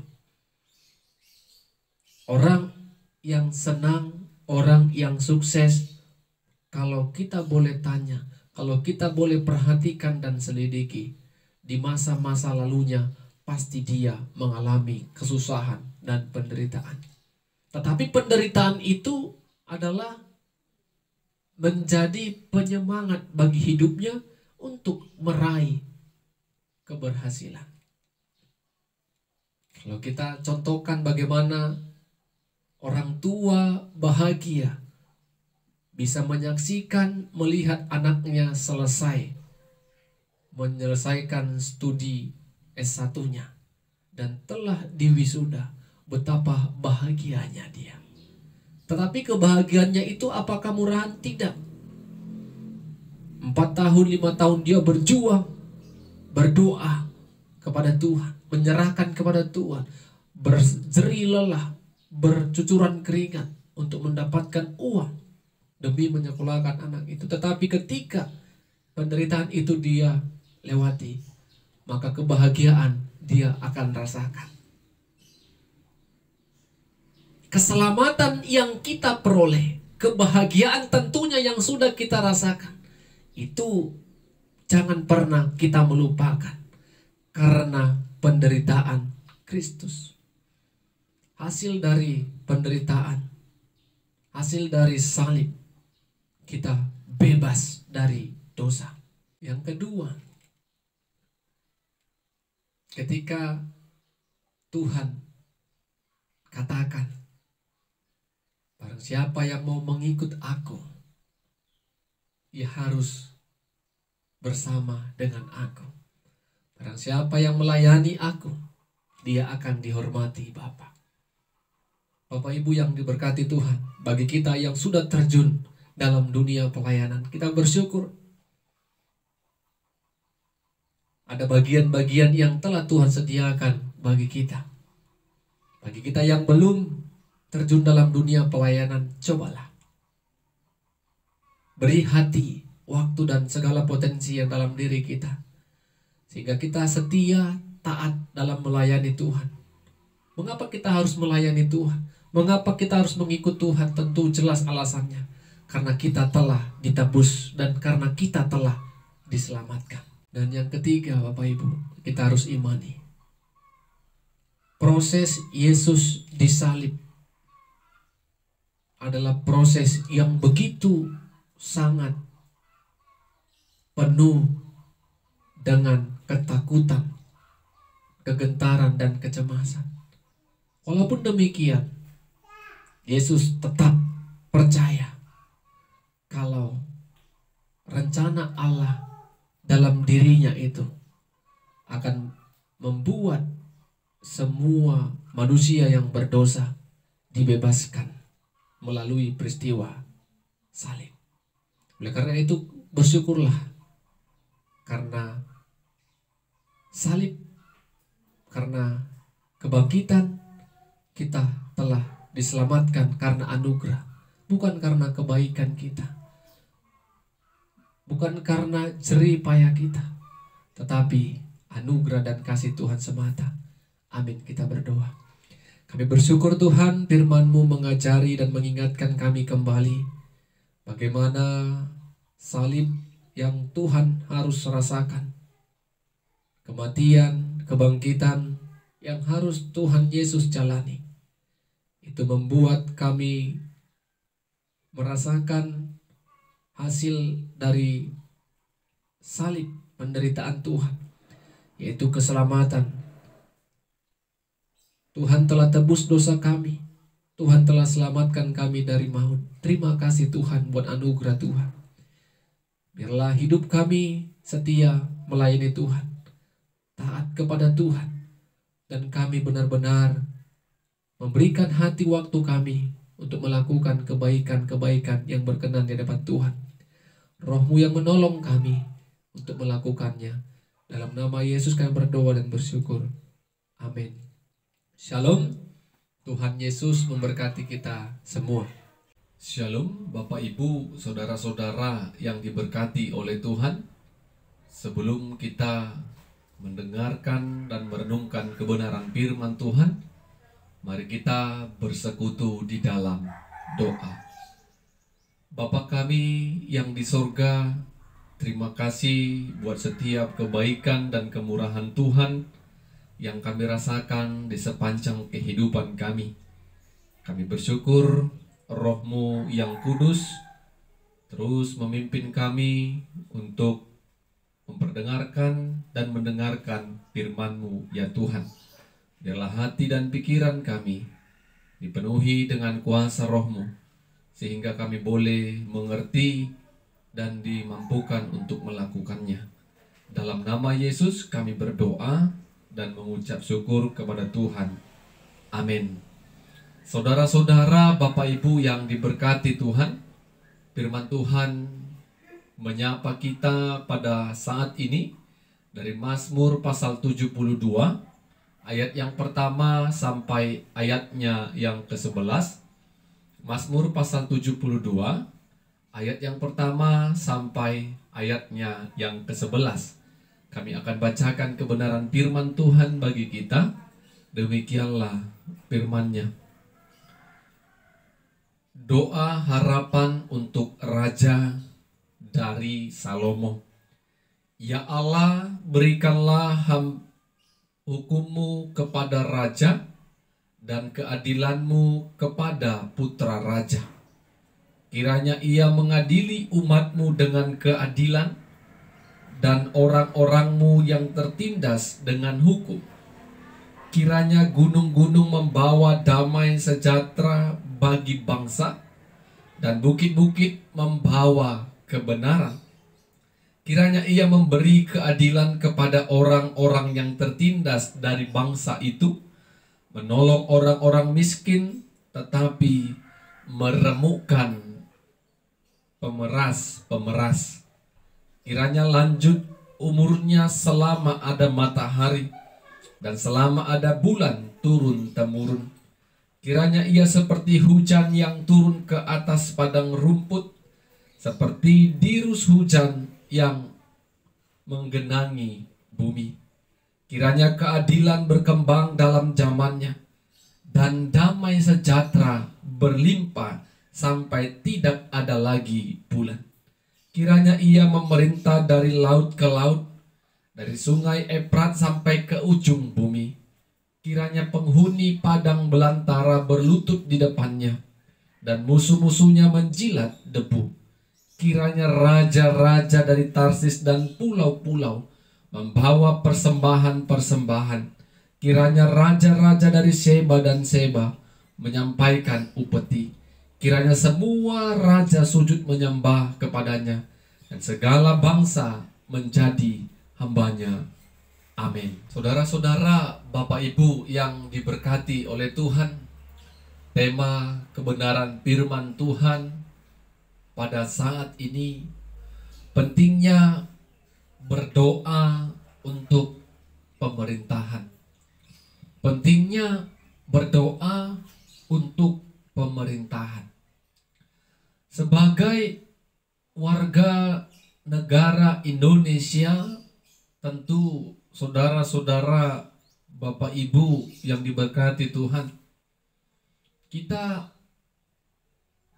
Orang yang senang, orang yang sukses, kalau kita boleh tanya, kalau kita boleh perhatikan dan selidiki, di masa-masa lalunya pasti dia mengalami kesusahan dan penderitaan. Tetapi penderitaan itu adalah menjadi penyemangat bagi hidupnya untuk meraih keberhasilan. Kalau kita contohkan bagaimana orang tua bahagia bisa menyaksikan melihat anaknya selesai menyelesaikan studi S1-nya dan telah diwisuda, betapa bahagianya dia. Tetapi kebahagiaannya itu apakah murahan? Tidak. 4 tahun, 5 tahun dia berjuang, berdoa kepada Tuhan, menyerahkan kepada Tuhan, berjeri lelah, bercucuran keringat untuk mendapatkan uang demi menyekolahkan anak itu. Tetapi ketika penderitaan itu dia lewati, maka kebahagiaan dia akan rasakan. Keselamatan yang kita peroleh, kebahagiaan tentunya yang sudah kita rasakan, itu jangan pernah kita melupakan karena penderitaan Kristus. Hasil dari penderitaan, hasil dari salib, kita bebas dari dosa. Yang kedua, ketika Tuhan katakan Barang siapa yang mau mengikut aku, ia harus bersama dengan aku. Barang siapa yang melayani aku, dia akan dihormati Bapa. Bapak Ibu yang diberkati Tuhan, bagi kita yang sudah terjun dalam dunia pelayanan, kita bersyukur. Ada bagian-bagian yang telah Tuhan sediakan bagi kita. Bagi kita yang belum terjun dalam dunia pelayanan, cobalah beri hati, waktu, dan segala potensi yang dalam diri kita, sehingga kita setia, taat dalam melayani Tuhan. Mengapa kita harus melayani Tuhan? Mengapa kita harus mengikut Tuhan? Tentu jelas alasannya. Karena kita telah ditebus dan karena kita telah diselamatkan. Dan yang ketiga, Bapak Ibu, kita harus imani. Proses Yesus disalib adalah proses yang begitu sangat penuh dengan ketakutan, kegentaran, dan kecemasan. Walaupun demikian, Yesus tetap percaya kalau rencana Allah dalam dirinya itu akan membuat semua manusia yang berdosa dibebaskan melalui peristiwa salib. Oleh karena itu, bersyukurlah karena salib, karena kebangkitan, kita telah diselamatkan karena anugerah, bukan karena kebaikan kita, bukan karena jerih payah kita, tetapi anugerah dan kasih Tuhan semata. Amin, kita berdoa. Kami bersyukur Tuhan, firman-Mu mengajari dan mengingatkan kami kembali bagaimana salib yang Tuhan harus rasakan, kematian, kebangkitan yang harus Tuhan Yesus jalani. Itu membuat kami merasakan hasil dari salib penderitaan Tuhan, yaitu keselamatan. Tuhan telah tebus dosa kami. Tuhan telah selamatkan kami dari maut. Terima kasih Tuhan buat anugerah Tuhan. Biarlah hidup kami setia melayani Tuhan, taat kepada Tuhan, dan kami benar-benar memberikan hati waktu kami untuk melakukan kebaikan-kebaikan yang berkenan di hadapan Tuhan. Roh-Mu yang menolong kami untuk melakukannya. Dalam nama Yesus kami berdoa dan bersyukur. Amin. Shalom. Tuhan Yesus memberkati kita semua. Shalom Bapak Ibu, saudara-saudara yang diberkati oleh Tuhan. Sebelum kita mendengarkan dan merenungkan kebenaran firman Tuhan, mari kita bersekutu di dalam doa. Bapa kami yang di sorga, terima kasih buat setiap kebaikan dan kemurahan Tuhan yang kami rasakan di sepanjang kehidupan kami. Kami bersyukur Roh-Mu yang kudus terus memimpin kami untuk memperdengarkan dan mendengarkan firman-Mu ya Tuhan. Biarlah hati dan pikiran kami dipenuhi dengan kuasa Roh-Mu, sehingga kami boleh mengerti dan dimampukan untuk melakukannya. Dalam nama Yesus kami berdoa dan mengucap syukur kepada Tuhan. Amin. Saudara-saudara, Bapak Ibu yang diberkati Tuhan, firman Tuhan menyapa kita pada saat ini dari Mazmur pasal 72, ayat yang pertama sampai ayatnya yang ke-11. Mazmur pasal 72, ayat yang pertama sampai ayatnya yang ke-11. Kami akan bacakan kebenaran firman Tuhan bagi kita. Demikianlah firman-Nya. Doa harapan untuk Raja dari Salomo. Ya Allah, berikanlah hukum-Mu kepada Raja dan keadilan-Mu kepada putra Raja. Kiranya ia mengadili umat-Mu dengan keadilan dan orang-orang-Mu yang tertindas dengan hukum. Kiranya gunung-gunung membawa damai sejahtera bagi bangsa, dan bukit-bukit membawa kebenaran. Kiranya Ia memberi keadilan kepada orang-orang yang tertindas dari bangsa itu, menolong orang-orang miskin, tetapi meremukkan pemeras-pemeras. Kiranya lanjut umurnya selama ada matahari, dan selama ada bulan turun-temurun. Kiranya Ia seperti hujan yang turun ke atas padang rumput, seperti dirus hujan yang menggenangi bumi. Kiranya keadilan berkembang dalam zamannya, dan damai sejahtera berlimpah sampai tidak ada lagi bulan. Kiranya Ia memerintah dari laut ke laut, dari sungai Efrat sampai ke ujung bumi. Kiranya penghuni padang belantara berlutut di depannya, dan musuh-musuhnya menjilat debu. Kiranya raja-raja dari Tarsis dan pulau-pulau membawa persembahan-persembahan. Kiranya raja-raja dari Seba dan Seba menyampaikan upeti. Kiranya semua raja sujud menyembah kepadanya, dan segala bangsa menjadi hambanya. Amin. Saudara-saudara, Bapak Ibu yang diberkati oleh Tuhan, tema kebenaran firman Tuhan pada saat ini, pentingnya berdoa untuk pemerintahan. Pentingnya berdoa untuk pemerintahan. Sebagai warga negara Indonesia, tentu saudara-saudara, Bapak Ibu yang diberkati Tuhan, kita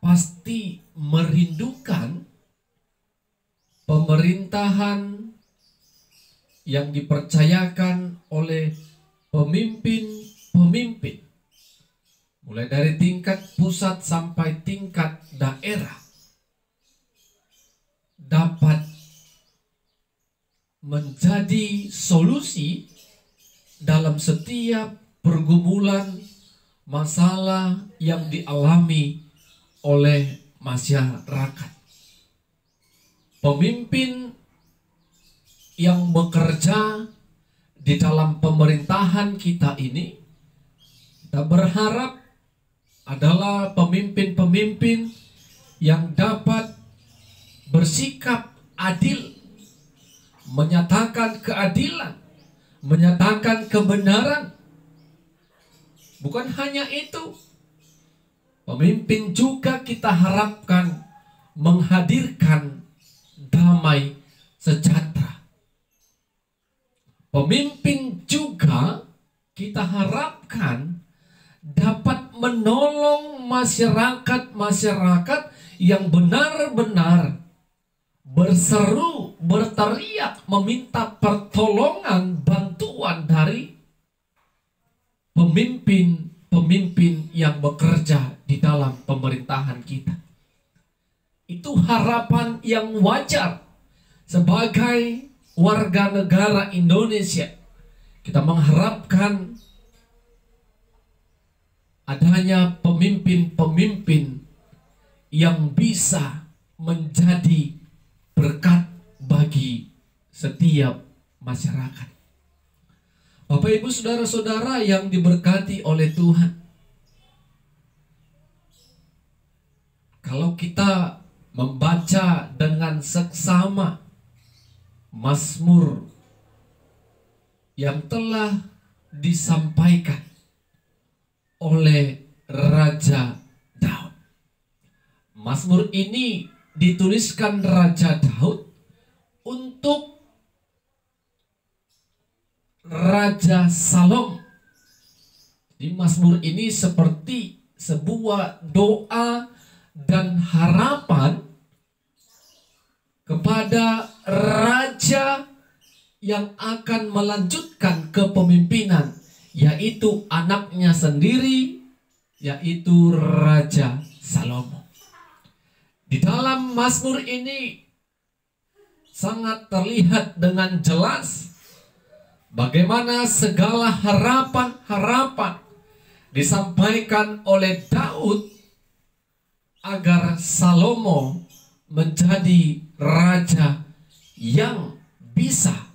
pasti merindukan pemerintahan yang dipercayakan oleh pemimpin-pemimpin, mulai dari tingkat pusat sampai tingkat daerah, dapat menjadi solusi dalam setiap pergumulan masalah yang dialami oleh masyarakat. Pemimpin yang bekerja di dalam pemerintahan kita ini, kita berharap adalah pemimpin-pemimpin yang dapat bersikap adil, menyatakan keadilan, menyatakan kebenaran. Bukan hanya itu, pemimpin juga kita harapkan menghadirkan damai sejahtera. Pemimpin juga kita harapkan dapat menolong masyarakat-masyarakat yang benar-benar berseru, berteriak, meminta pertolongan, bantuan dari pemimpin yang bekerja di dalam pemerintahan kita. Itu harapan yang wajar sebagai warga negara Indonesia. Kita mengharapkan adanya pemimpin-pemimpin yang bisa menjadi berkat bagi setiap masyarakat. Bapak Ibu saudara-saudara yang diberkati oleh Tuhan, kalau kita membaca dengan seksama Mazmur yang telah disampaikan oleh Raja Daud, Mazmur ini dituliskan Raja Daud untuk Raja Salom. Di Mazmur ini seperti sebuah doa dan harapan kepada raja yang akan melanjutkan kepemimpinan, yaitu anaknya sendiri, yaitu Raja Salomo. Di dalam Mazmur ini sangat terlihat dengan jelas bagaimana segala harapan-harapan disampaikan oleh Daud agar Salomo menjadi raja yang bisa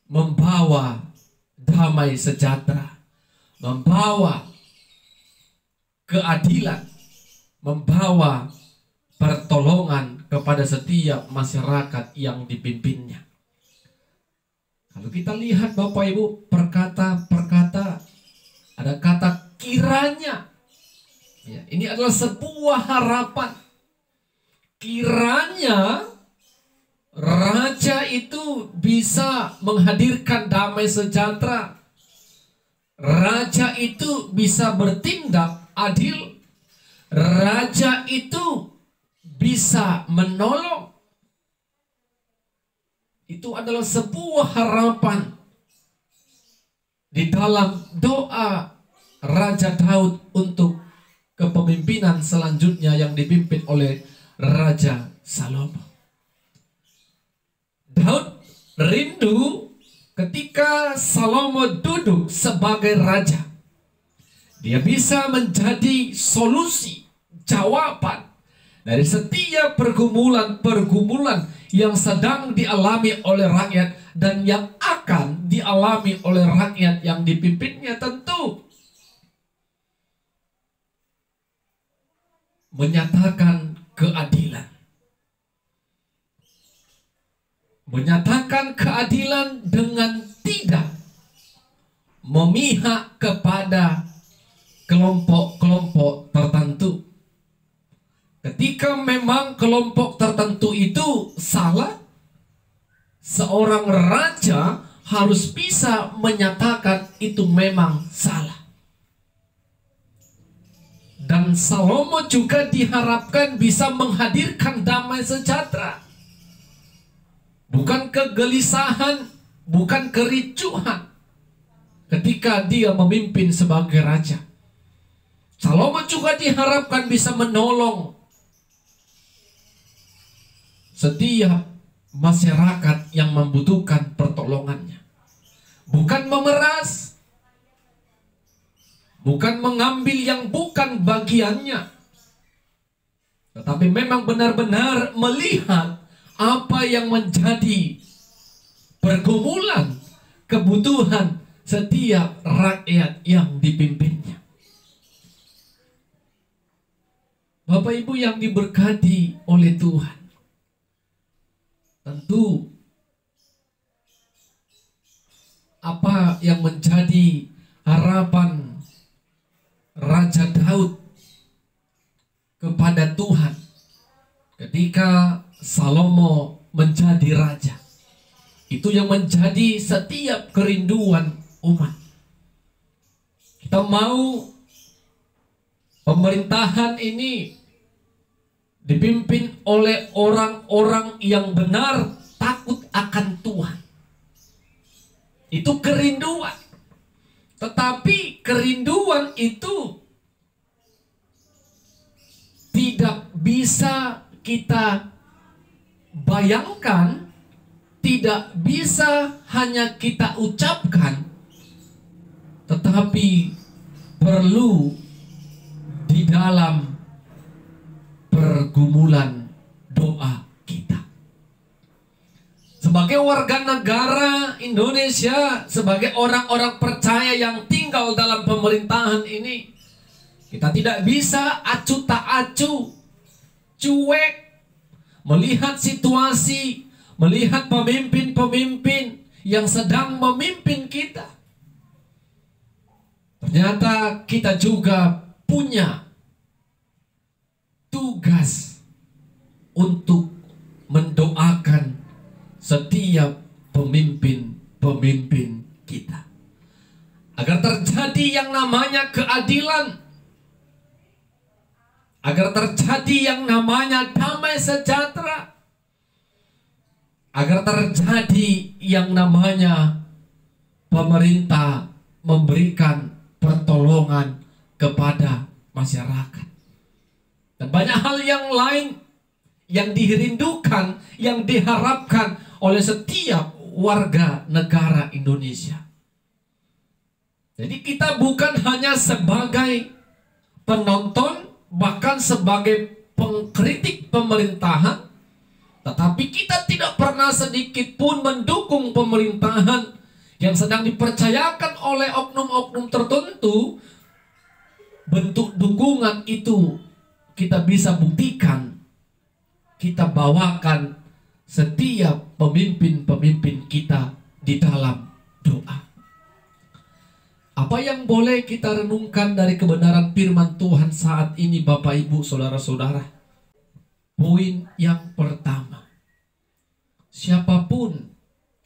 membawa damai sejahtera, membawa keadilan, membawa pertolongan kepada setiap masyarakat yang dipimpinnya. Kalau kita lihat Bapak Ibu, perkata-perkata, ada kata kiranya. Ya, ini adalah sebuah harapan. Kiranya raja itu bisa menghadirkan damai sejahtera. Raja itu bisa bertindak adil. Raja itu bisa menolong. Itu adalah sebuah harapan di dalam doa Raja Daud untuk kepemimpinan selanjutnya yang dipimpin oleh Raja Salomo. Daud rindu ketika Salomo duduk sebagai raja. Dia bisa menjadi solusi, jawaban dari setiap pergumulan-pergumulan yang sedang dialami oleh rakyat dan yang akan dialami oleh rakyat yang dipimpinnya. Tentu menyatakan keadilan. Menyatakan keadilan dengan tidak memihak kepada kelompok-kelompok tertentu. Ketika memang kelompok tertentu itu salah, seorang raja harus bisa menyatakan itu memang salah. Dan Salomo juga diharapkan bisa menghadirkan damai sejahtera. Bukan kegelisahan, bukan kericuhan ketika dia memimpin sebagai raja. Salomo juga diharapkan bisa menolong setiap masyarakat yang membutuhkan pertolongannya. Bukan memeras, bukan mengambil yang bukan bagiannya, tetapi memang benar-benar melihat apa yang menjadi pergumulan, kebutuhan setiap rakyat yang dipimpinnya. Bapak Ibu yang diberkati oleh Tuhan, tentu apa yang menjadi harapan Raja Daud kepada Tuhan ketika Salomo menjadi raja, itu yang menjadi setiap kerinduan umat. Kita mau pemerintahan ini dipimpin oleh orang-orang yang benar takut akan Tuhan. Itu kerinduan. Tetapi kerinduan itu tidak bisa kita bayangkan, tidak bisa hanya kita ucapkan, tetapi perlu di dalam pergumulan doa kita. Sebagai warga negara Indonesia, sebagai orang-orang percaya yang tinggal dalam pemerintahan ini, kita tidak bisa acuh tak acuh, cuek, melihat situasi, melihat pemimpin-pemimpin yang sedang memimpin kita. Ternyata kita juga punya tugas untuk mendoakan setiap pemimpin-pemimpin kita, agar terjadi yang namanya keadilan, agar terjadi yang namanya damai sejahtera, agar terjadi yang namanya pemerintah memberikan pertolongan kepada masyarakat. Dan banyak hal yang lain yang dirindukan, yang diharapkan oleh setiap warga negara Indonesia. Jadi kita bukan hanya sebagai penonton, bahkan sebagai pengkritik pemerintahan, tetapi kita tidak pernah sedikit pun mendukung pemerintahan yang sedang dipercayakan oleh oknum-oknum tertentu. Bentuk dukungan itu kita bisa buktikan, kita bawakan setiap pemimpin-pemimpin kita di dalam doa. Apa yang boleh kita renungkan dari kebenaran firman Tuhan saat ini, Bapak, Ibu, Saudara-saudara? Poin yang pertama, siapapun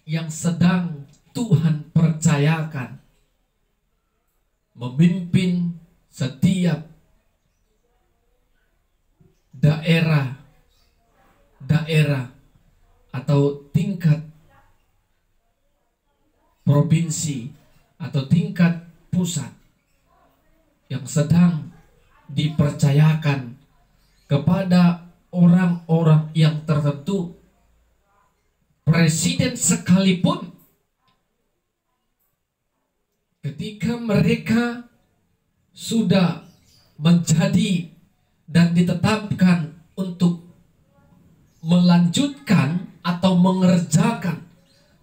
yang sedang Tuhan percayakan memimpin setiap daerah atau tingkat provinsi atau tingkat pusat yang sedang dipercayakan kepada orang-orang yang tertentu, presiden sekalipun, ketika mereka sudah menjadi dan ditetapkan untuk melanjutkan atau mengerjakan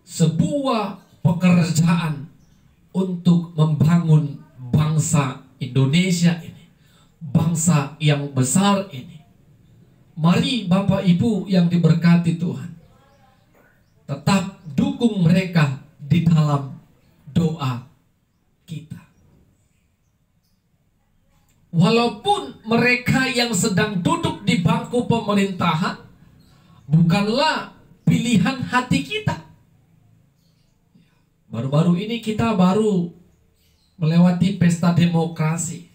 sebuah pekerjaan untuk membangun bangsa Indonesia ini, bangsa yang besar ini. Mari Bapak Ibu yang diberkati Tuhan, tetap dukung mereka di dalam doa kita. Walaupun mereka yang sedang duduk di bangku pemerintahan bukanlah pilihan hati kita. Baru-baru ini kita baru melewati pesta demokrasi.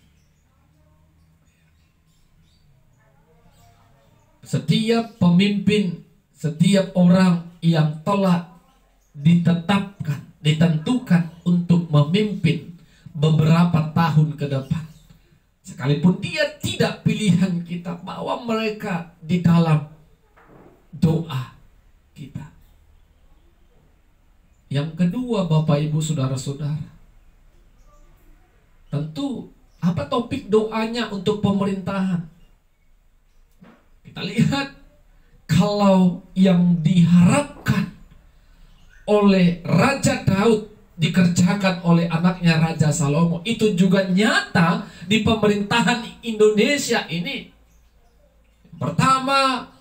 Setiap pemimpin, setiap orang yang telah ditetapkan, ditentukan untuk memimpin beberapa tahun ke depan, sekalipun dia tidak pilihan kita, bawa mereka di dalam doa kita. Yang kedua, Bapak Ibu Saudara-saudara, tentu apa topik doanya untuk pemerintahan? Kita lihat, kalau yang diharapkan oleh Raja Daud dikerjakan oleh anaknya Raja Salomo, itu juga nyata di pemerintahan Indonesia ini. Pertama,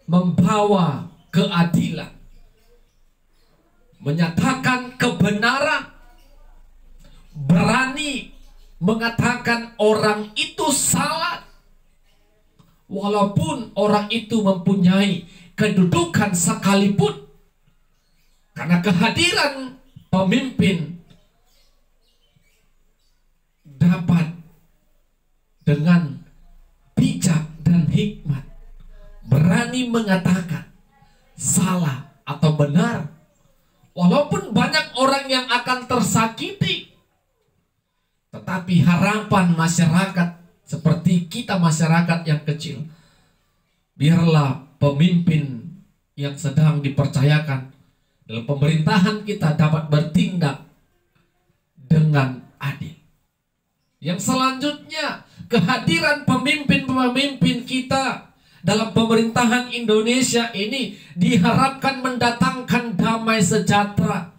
membawa keadilan, menyatakan kebenaran, berani mengatakan orang itu salah, walaupun orang itu mempunyai kedudukan sekalipun. Karena kehadiran pemimpin dapat dengan bijak dan hikmat berani mengatakan salah atau benar, walaupun banyak orang yang akan tersakiti. Tetapi harapan masyarakat seperti kita, masyarakat yang kecil, biarlah pemimpin yang sedang dipercayakan dalam pemerintahan kita dapat bertindak dengan adil. Yang selanjutnya, kehadiran pemimpin-pemimpin kita dalam pemerintahan Indonesia ini diharapkan mendatangkan damai sejahtera,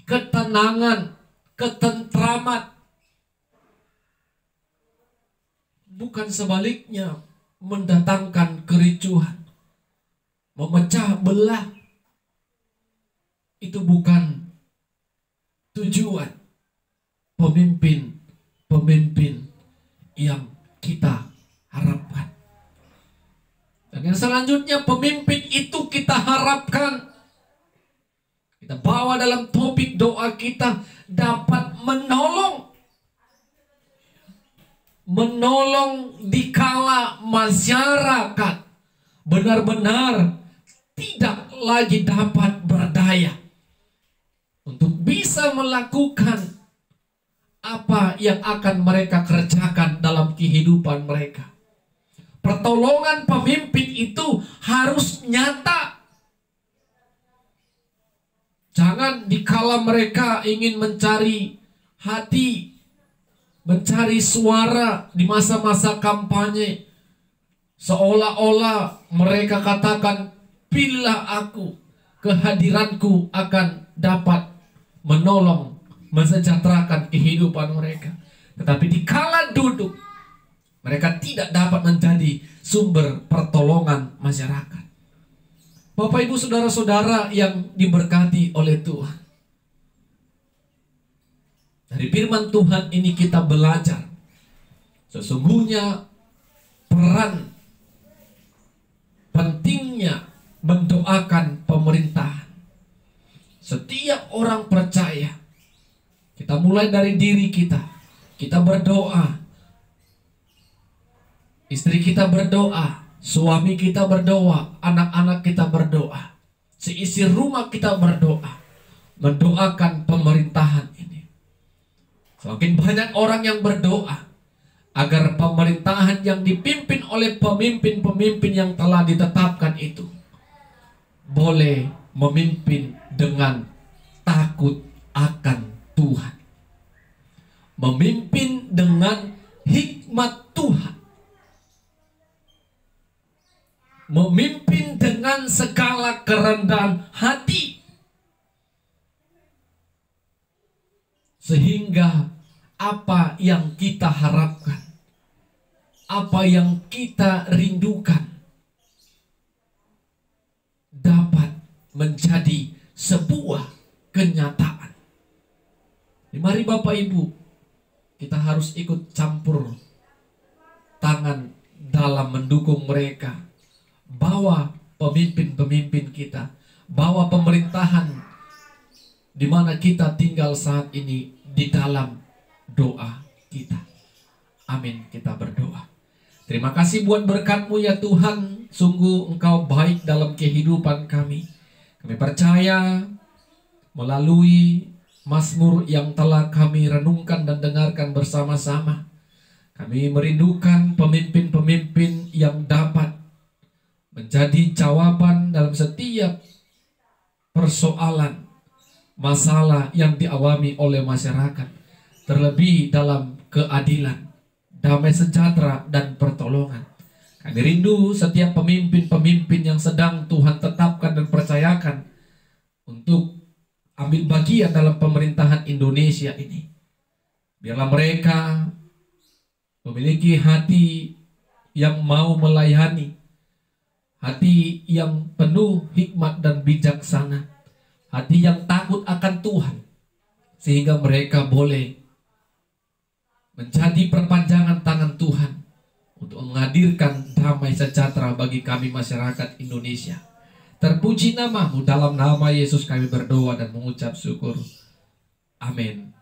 ketenangan, ketentraman. Bukan sebaliknya, mendatangkan kericuhan, memecah belah. Itu bukan tujuan pemimpin yang kita harapkan. Dan yang selanjutnya, pemimpin itu kita harapkan, kita bawa dalam topik doa kita, dapat menolong dikala masyarakat benar-benar tidak lagi dapat berdaya untuk bisa melakukan apa yang akan mereka kerjakan dalam kehidupan mereka. Pertolongan pemimpin itu harus nyata. Jangan dikala mereka ingin mencari hati mencari suara di masa-masa kampanye, seolah-olah mereka katakan, "Bila aku, kehadiranku akan dapat menolong, mensejahterakan kehidupan mereka." Tetapi di kala duduk, mereka tidak dapat menjadi sumber pertolongan masyarakat. Bapak, Ibu, saudara-saudara yang diberkati oleh Tuhan, dari firman Tuhan ini kita belajar sesungguhnya peran pentingnya mendoakan pemerintahan. Setiap orang percaya, kita mulai dari diri kita, kita berdoa, istri kita berdoa, suami kita berdoa, anak-anak kita berdoa, seisi rumah kita berdoa, mendoakan pemerintahan ini. Semakin banyak orang yang berdoa agar pemerintahan yang dipimpin oleh pemimpin-pemimpin yang telah ditetapkan itu boleh memimpin dengan takut akan Tuhan, memimpin dengan hikmat Tuhan, memimpin dengan segala kerendahan hati, sehingga apa yang kita harapkan, apa yang kita rindukan dapat menjadi sebuah kenyataan. Mari Bapak Ibu, kita harus ikut campur tangan dalam mendukung mereka. Bawa pemimpin-pemimpin kita, bawa pemerintahan di mana kita tinggal saat ini di dalam doa kita. Amin, kita berdoa. Terima kasih buat berkat-Mu ya Tuhan. Sungguh Engkau baik dalam kehidupan kami. Kami percaya melalui Mazmur yang telah kami renungkan dan dengarkan bersama-sama, kami merindukan pemimpin-pemimpin yang dapat menjadi jawaban dalam setiap persoalan, masalah yang dialami oleh masyarakat, terlebih dalam keadilan, damai sejahtera, dan pertolongan. Kami rindu setiap pemimpin-pemimpin yang sedang Tuhan tetapkan dan percayakan untuk ambil bagian dalam pemerintahan Indonesia ini. Biarlah mereka memiliki hati yang mau melayani, hati yang penuh hikmat dan bijaksana, hati yang takut akan Tuhan, sehingga mereka boleh menjadi perpanjangan tangan Tuhan untuk menghadirkan damai sejahtera bagi kami masyarakat Indonesia. Terpuji nama-Mu, dalam nama Yesus kami berdoa dan mengucap syukur. Amin.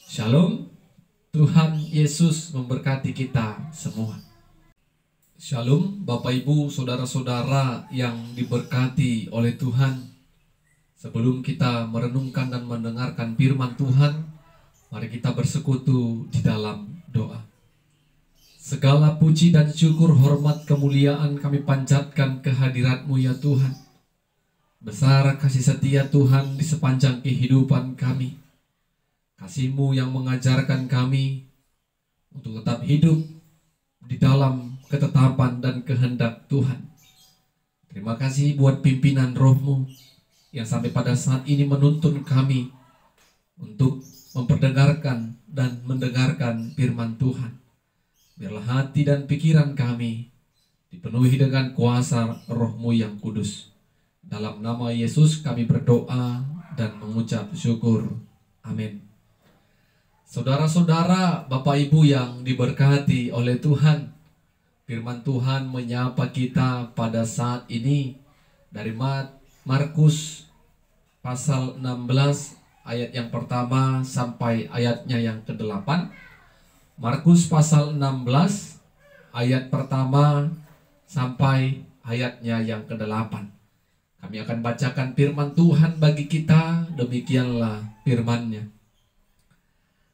Shalom. Tuhan Yesus memberkati kita semua. Shalom Bapak Ibu, saudara-saudara yang diberkati oleh Tuhan. Sebelum kita merenungkan dan mendengarkan firman Tuhan, mari kita bersekutu di dalam doa. Segala puji dan syukur, hormat, kemuliaan kami panjatkan kehadirat-Mu ya Tuhan. Besar kasih setia Tuhan di sepanjang kehidupan kami. Kasih-Mu yang mengajarkan kami untuk tetap hidup di dalam ketetapan dan kehendak Tuhan. Terima kasih buat pimpinan Roh-Mu yang sampai pada saat ini menuntun kami untuk memperdengarkan dan mendengarkan firman Tuhan. Biarlah hati dan pikiran kami dipenuhi dengan kuasa Roh-Mu yang kudus. Dalam nama Yesus kami berdoa dan mengucap syukur. Amin. Saudara-saudara, Bapak Ibu yang diberkati oleh Tuhan, firman Tuhan menyapa kita pada saat ini dari Markus pasal 16 ayat yang pertama sampai ayatnya yang ke-8. Markus pasal 16 ayat pertama sampai ayatnya yang ke-8. Kami akan bacakan firman Tuhan bagi kita. Demikianlah firman-Nya.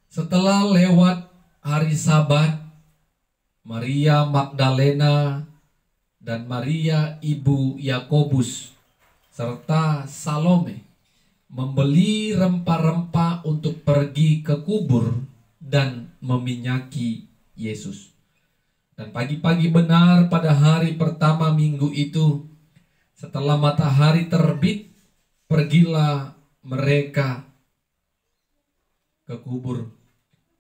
Setelah lewat hari Sabat, Maria Magdalena dan Maria ibu Yakobus serta Salome membeli rempah-rempah untuk pergi ke kubur dan meminyaki Yesus. Dan pagi-pagi benar pada hari pertama minggu itu, setelah matahari terbit, pergilah mereka ke kubur.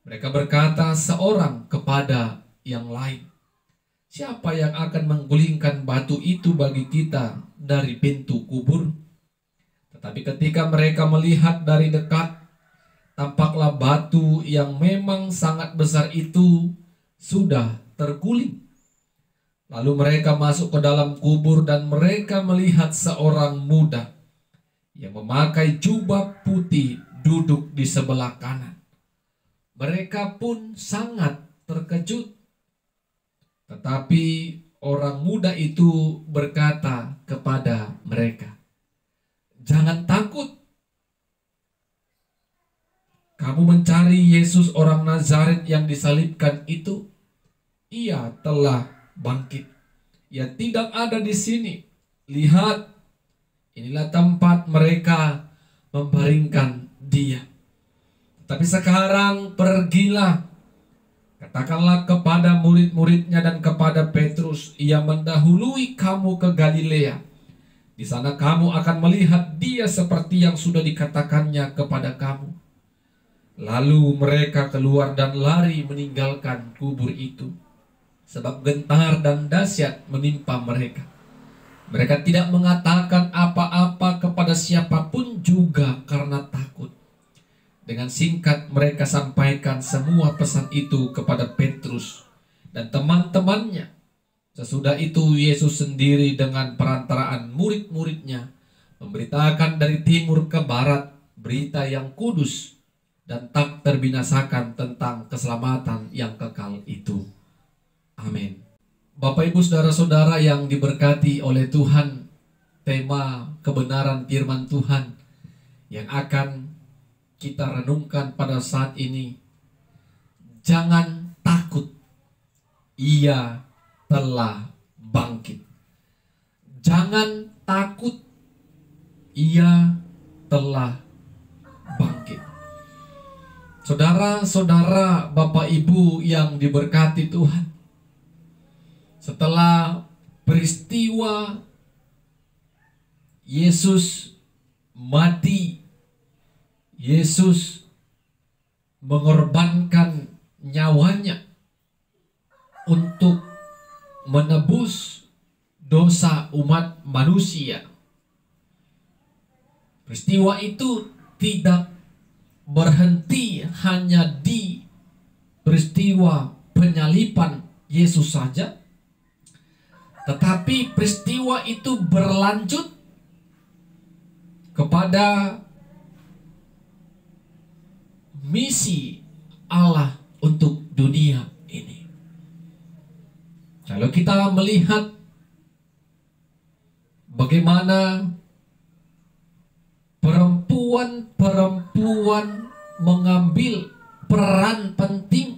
Mereka berkata seorang kepada yang lain, "Siapa yang akan menggulingkan batu itu bagi kita dari pintu kubur?" Tetapi ketika mereka melihat dari dekat, tampaklah batu yang memang sangat besar itu sudah terguling. Lalu mereka masuk ke dalam kubur dan mereka melihat seorang muda yang memakai jubah putih duduk di sebelah kanan. Mereka pun sangat terkejut. Tetapi orang muda itu berkata kepada mereka, "Jangan takut. Kamu mencari Yesus orang Nazaret yang disalibkan itu. Ia telah bangkit. Ia tidak ada di sini. Lihat, inilah tempat mereka membaringkan dia. Tapi sekarang pergilah, katakanlah kepada murid-muridnya dan kepada Petrus, ia mendahului kamu ke Galilea. Di sana kamu akan melihat dia seperti yang sudah dikatakannya kepada kamu." Lalu mereka keluar dan lari meninggalkan kubur itu, sebab gentar dan dahsyat menimpa mereka. Mereka tidak mengatakan apa-apa kepada siapapun juga karena takut. Dengan singkat mereka sampaikan semua pesan itu kepada Petrus dan teman-temannya. Sesudah itu Yesus sendiri dengan perantaraan murid-muridnya memberitakan dari timur ke barat berita yang kudus dan tak terbinasakan tentang keselamatan yang kekal itu. Amin. Bapak Ibu saudara-saudara yang diberkati oleh Tuhan, tema kebenaran firman Tuhan yang akan kita renungkan pada saat ini, jangan takut, ia telah bangkit. Jangan takut, ia telah bangkit. Saudara-saudara, Bapak Ibu yang diberkati Tuhan, setelah peristiwa Yesus mati, Yesus mengorbankan nyawanya untuk menebus dosa umat manusia. Peristiwa itu tidak berhenti hanya di peristiwa penyaliban Yesus saja, tetapi peristiwa itu berlanjut kepada misi Allah untuk dunia ini. Kalau kita melihat bagaimana perempuan-perempuan mengambil peran penting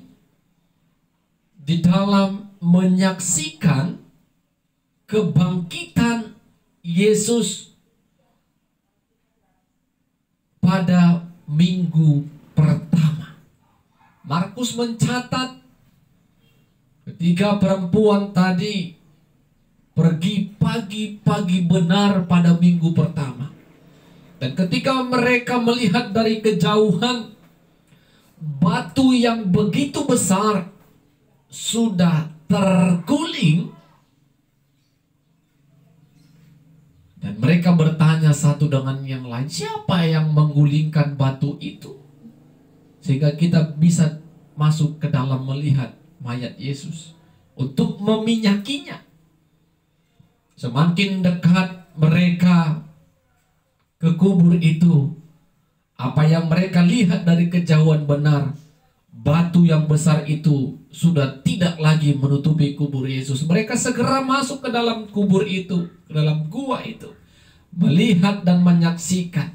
di dalam menyaksikan kebangkitan Yesus pada minggu pertama. Markus mencatat ketika perempuan tadi pergi pagi-pagi benar pada minggu pertama. Dan ketika mereka melihat dari kejauhan batu yang begitu besar sudah terguling, dan mereka bertanya satu dengan yang lain, siapa yang menggulingkan batu itu? Sehingga kita bisa masuk ke dalam melihat mayat Yesus untuk meminyakinya. Semakin dekat mereka ke kubur itu, apa yang mereka lihat dari kejauhan benar, batu yang besar itu sudah tidak lagi menutupi kubur Yesus. Mereka segera masuk ke dalam kubur itu, ke dalam gua itu, melihat dan menyaksikan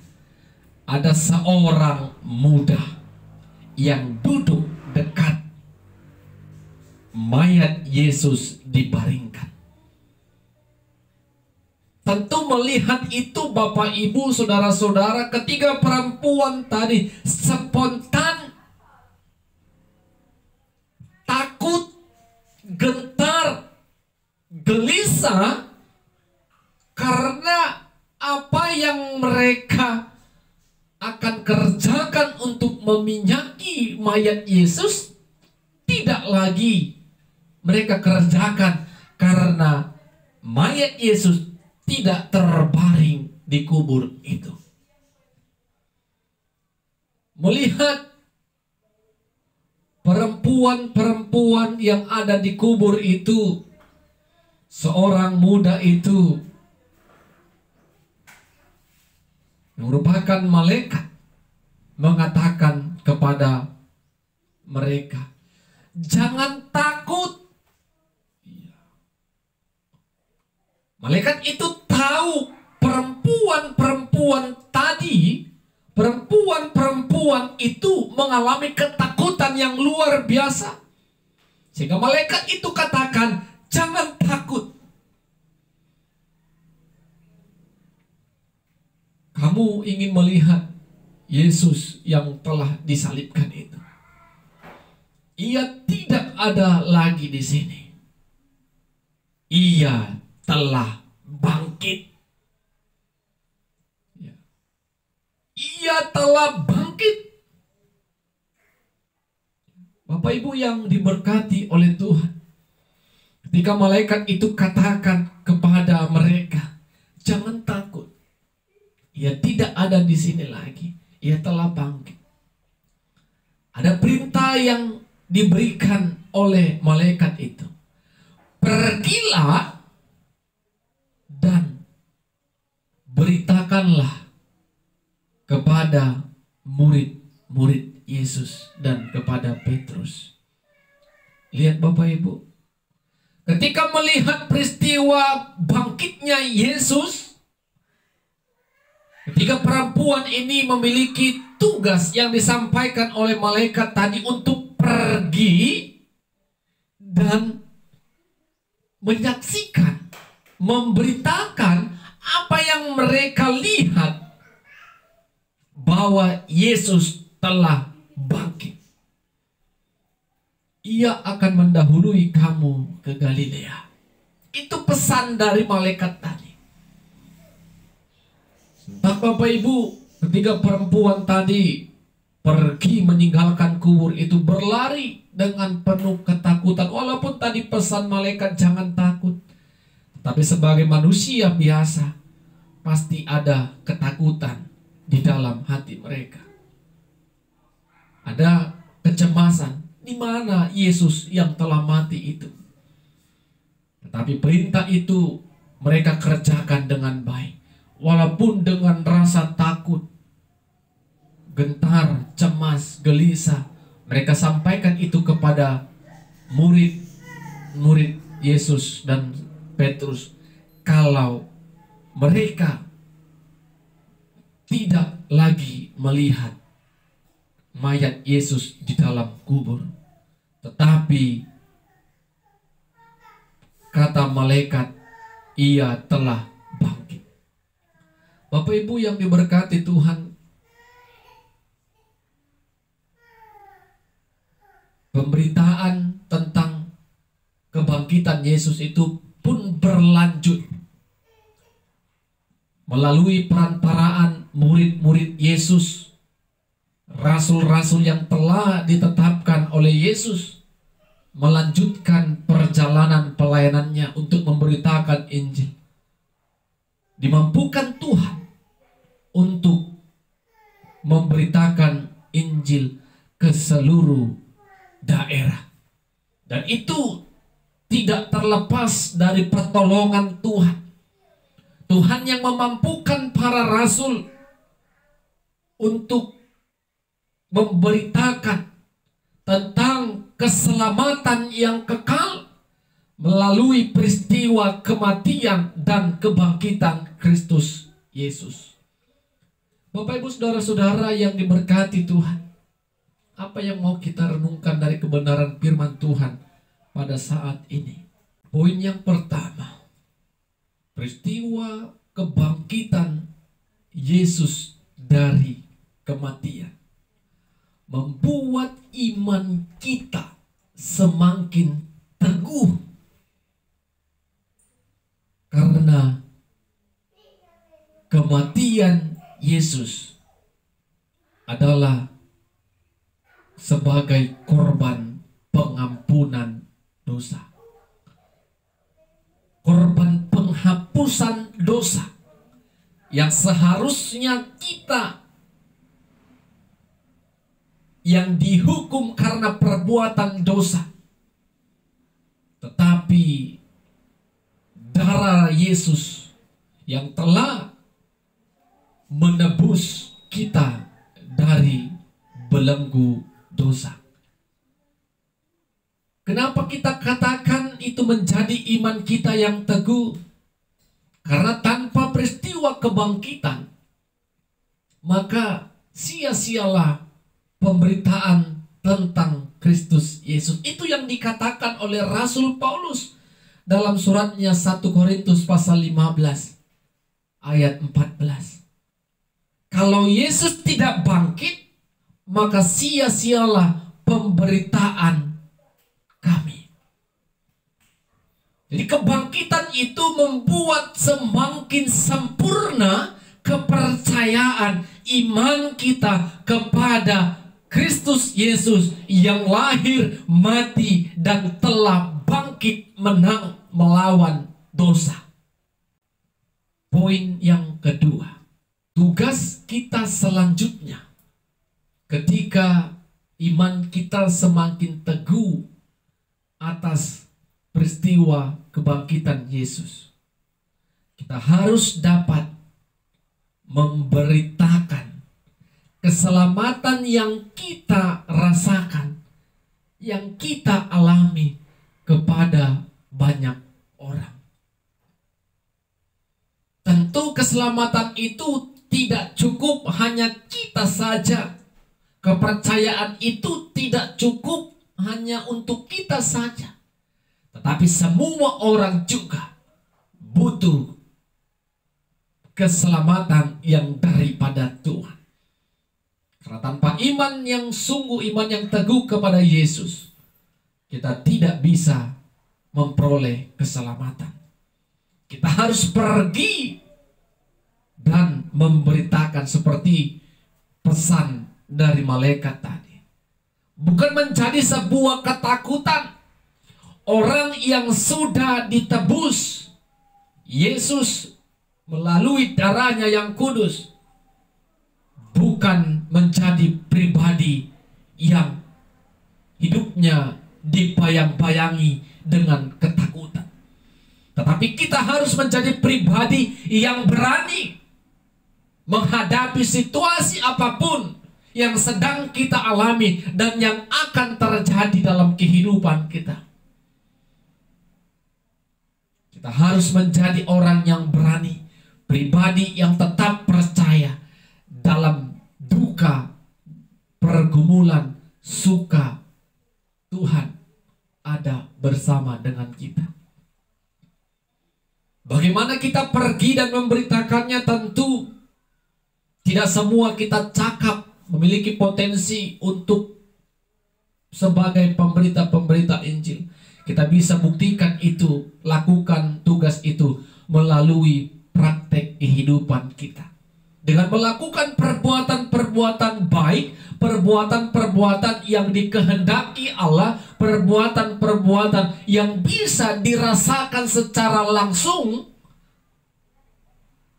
ada seorang muda yang duduk dekat mayat Yesus dibaringkan. Tentu melihat itu Bapak Ibu saudara-saudara, ketiga perempuan tadi spontan gentar, gelisah karena apa yang mereka akan kerjakan untuk meminyaki mayat Yesus tidak lagi mereka kerjakan, karena mayat Yesus tidak terbaring di kubur itu. Melihat perempuan-perempuan yang ada di kubur itu, seorang muda itu merupakan malaikat mengatakan kepada mereka, jangan takut. Malaikat itu tahu perempuan-perempuan tadi, perempuan-perempuan itu mengalami ketakutan yang luar biasa. Sehingga malaikat itu katakan, jangan takut. Kamu ingin melihat Yesus yang telah disalibkan itu. Ia tidak ada lagi di sini. Ia telah bangkit. Ia telah bangkit. Bapak Ibu yang diberkati oleh Tuhan, ketika malaikat itu katakan kepada mereka, jangan takut. Ia tidak ada di sini lagi. Ia telah bangkit. Ada perintah yang diberikan oleh malaikat itu. Pergilah dan beritakanlah kepada murid-murid Yesus dan kepada Petrus. Lihat Bapak Ibu, ketika melihat peristiwa bangkitnya Yesus, ketika perempuan ini memiliki tugas yang disampaikan oleh malaikat tadi untuk pergi dan menyaksikan, memberitakan apa yang mereka lihat, bahwa Yesus telah bangkit. Ia akan mendahului kamu ke Galilea. Itu pesan dari malaikat tadi. Bapak Ibu, ketika perempuan tadi pergi meninggalkan kubur itu, berlari dengan penuh ketakutan. Walaupun tadi pesan malaikat jangan takut, tapi sebagai manusia biasa pasti ada ketakutan di dalam hati mereka. Ada kecemasan, di mana Yesus yang telah mati itu. Tetapi perintah itu mereka kerjakan dengan baik. Walaupun dengan rasa takut, gentar, cemas, gelisah, mereka sampaikan itu kepada murid-murid Yesus dan Petrus. Kalau mereka tidak lagi melihat mayat Yesus di dalam kubur, tetapi kata malaikat, ia telah bangkit. Bapak Ibu yang diberkati Tuhan, pemberitaan tentang kebangkitan Yesus itu pun berlanjut melalui perantaraan murid-murid Yesus, rasul-rasul yang telah ditetapkan oleh Yesus, melanjutkan perjalanan pelayanannya untuk memberitakan Injil. Dimampukan Tuhan untuk memberitakan Injil ke seluruh daerah. Dan itu tidak terlepas dari pertolongan Tuhan. Tuhan yang memampukan para rasul untuk memberitakan tentang keselamatan yang kekal melalui peristiwa kematian dan kebangkitan Kristus Yesus. Bapak Ibu saudara-saudara yang diberkati Tuhan, apa yang mau kita renungkan dari kebenaran firman Tuhan pada saat ini? Poin yang pertama, peristiwa kebangkitan Yesus dari kematian membuat iman kita semakin teguh karena kematian Yesus adalah sebagai korban pengampunan dosa, korban penghapusan dosa yang seharusnya kita yang dihukum karena perbuatan dosa, tetapi darah Yesus yang telah menebus kita dari belenggu dosa. Kenapa kita katakan itu menjadi iman kita yang teguh? Karena tanpa peristiwa kebangkitan, maka sia-sialah pemberitaan tentang Kristus Yesus. Itu yang dikatakan oleh Rasul Paulus dalam suratnya 1 Korintus pasal 15 ayat 14. Kalau Yesus tidak bangkit, maka sia-sialah pemberitaan kami. Jadi kebangkitan itu membuat semakin sempurna kepercayaan iman kita kepada Kristus Yesus yang lahir, mati, dan telah bangkit menang melawan dosa. Poin yang kedua, tugas kita selanjutnya ketika iman kita semakin teguh atas peristiwa kebangkitan Yesus, kita harus dapat memberitakan keselamatan yang kita rasakan, yang kita alami kepada banyak orang. Tentu keselamatan itu tidak cukup hanya kita saja. Kepercayaan itu tidak cukup hanya untuk kita saja. Tetapi semua orang juga butuh keselamatan yang daripada Tuhan. Karena tanpa iman yang sungguh, iman yang teguh kepada Yesus, kita tidak bisa memperoleh keselamatan. Kita harus pergi dan memberitakan seperti pesan dari malaikat tadi. Bukan menjadi sebuah ketakutan. Orang yang sudah ditebus Yesus melalui darahnya yang kudus, bukan menjadi pribadi yang hidupnya dibayang-bayangi dengan ketakutan. Tetapi kita harus menjadi pribadi yang berani menghadapi situasi apapun yang sedang kita alami dan yang akan terjadi dalam kehidupan kita. Kita harus menjadi orang yang berani, pribadi yang tetap percaya dalam duka, pergumulan, suka, Tuhan ada bersama dengan kita. Bagaimana kita pergi dan memberitakannya? Tentu tidak semua kita cakap memiliki potensi untuk sebagai pemberita-pemberita Injil. Kita bisa buktikan itu, lakukan tugas itu melalui praktek kehidupan kita. Dengan melakukan perbuatan-perbuatan baik, perbuatan-perbuatan yang dikehendaki Allah, perbuatan-perbuatan yang bisa dirasakan secara langsung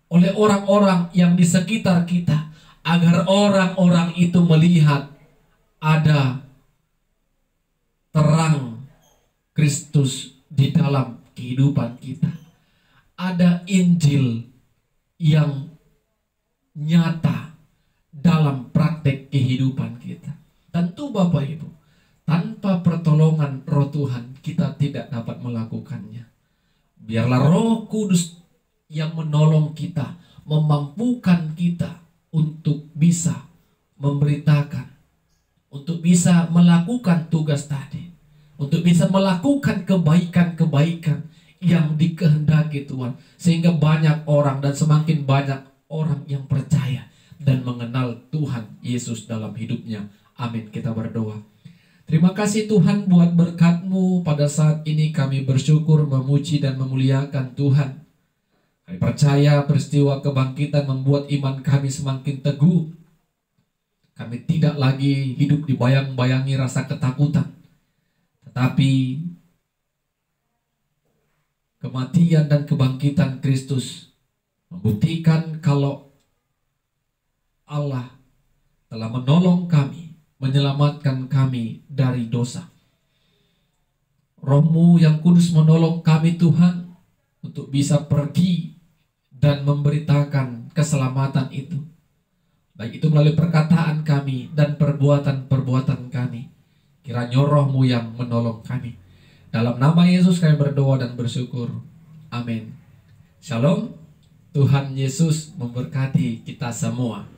oleh orang-orang yang di sekitar kita, agar orang-orang itu melihat ada terang Kristus di dalam kehidupan kita. Ada Injil yang nyata dalam praktek kehidupan kita. Tentu Bapak Ibu, tanpa pertolongan Roh Tuhan kita tidak dapat melakukannya. Biarlah Roh Kudus yang menolong kita, memampukan kita untuk bisa memberitakan, untuk bisa melakukan tugas tadi, untuk bisa melakukan kebaikan-kebaikan yang dikehendaki Tuhan, sehingga banyak orang dan semakin banyak orang yang percaya dan mengenal Tuhan Yesus dalam hidupnya. Amin. Kita berdoa. Terima kasih Tuhan buat berkat-Mu. Pada saat ini kami bersyukur, memuji dan memuliakan Tuhan. Kami percaya peristiwa kebangkitan membuat iman kami semakin teguh. Kami tidak lagi hidup dibayang-bayangi rasa ketakutan. Tetapi kematian dan kebangkitan Kristus membuktikan kalau Allah telah menolong kami, menyelamatkan kami dari dosa. Roh-Mu yang kudus menolong kami Tuhan untuk bisa pergi dan memberitakan keselamatan itu. Baik itu melalui perkataan kami dan perbuatan-perbuatan kami. Kiranya Roh-Mu yang menolong kami. Dalam nama Yesus kami berdoa dan bersyukur. Amin. Shalom. Tuhan Yesus memberkati kita semua.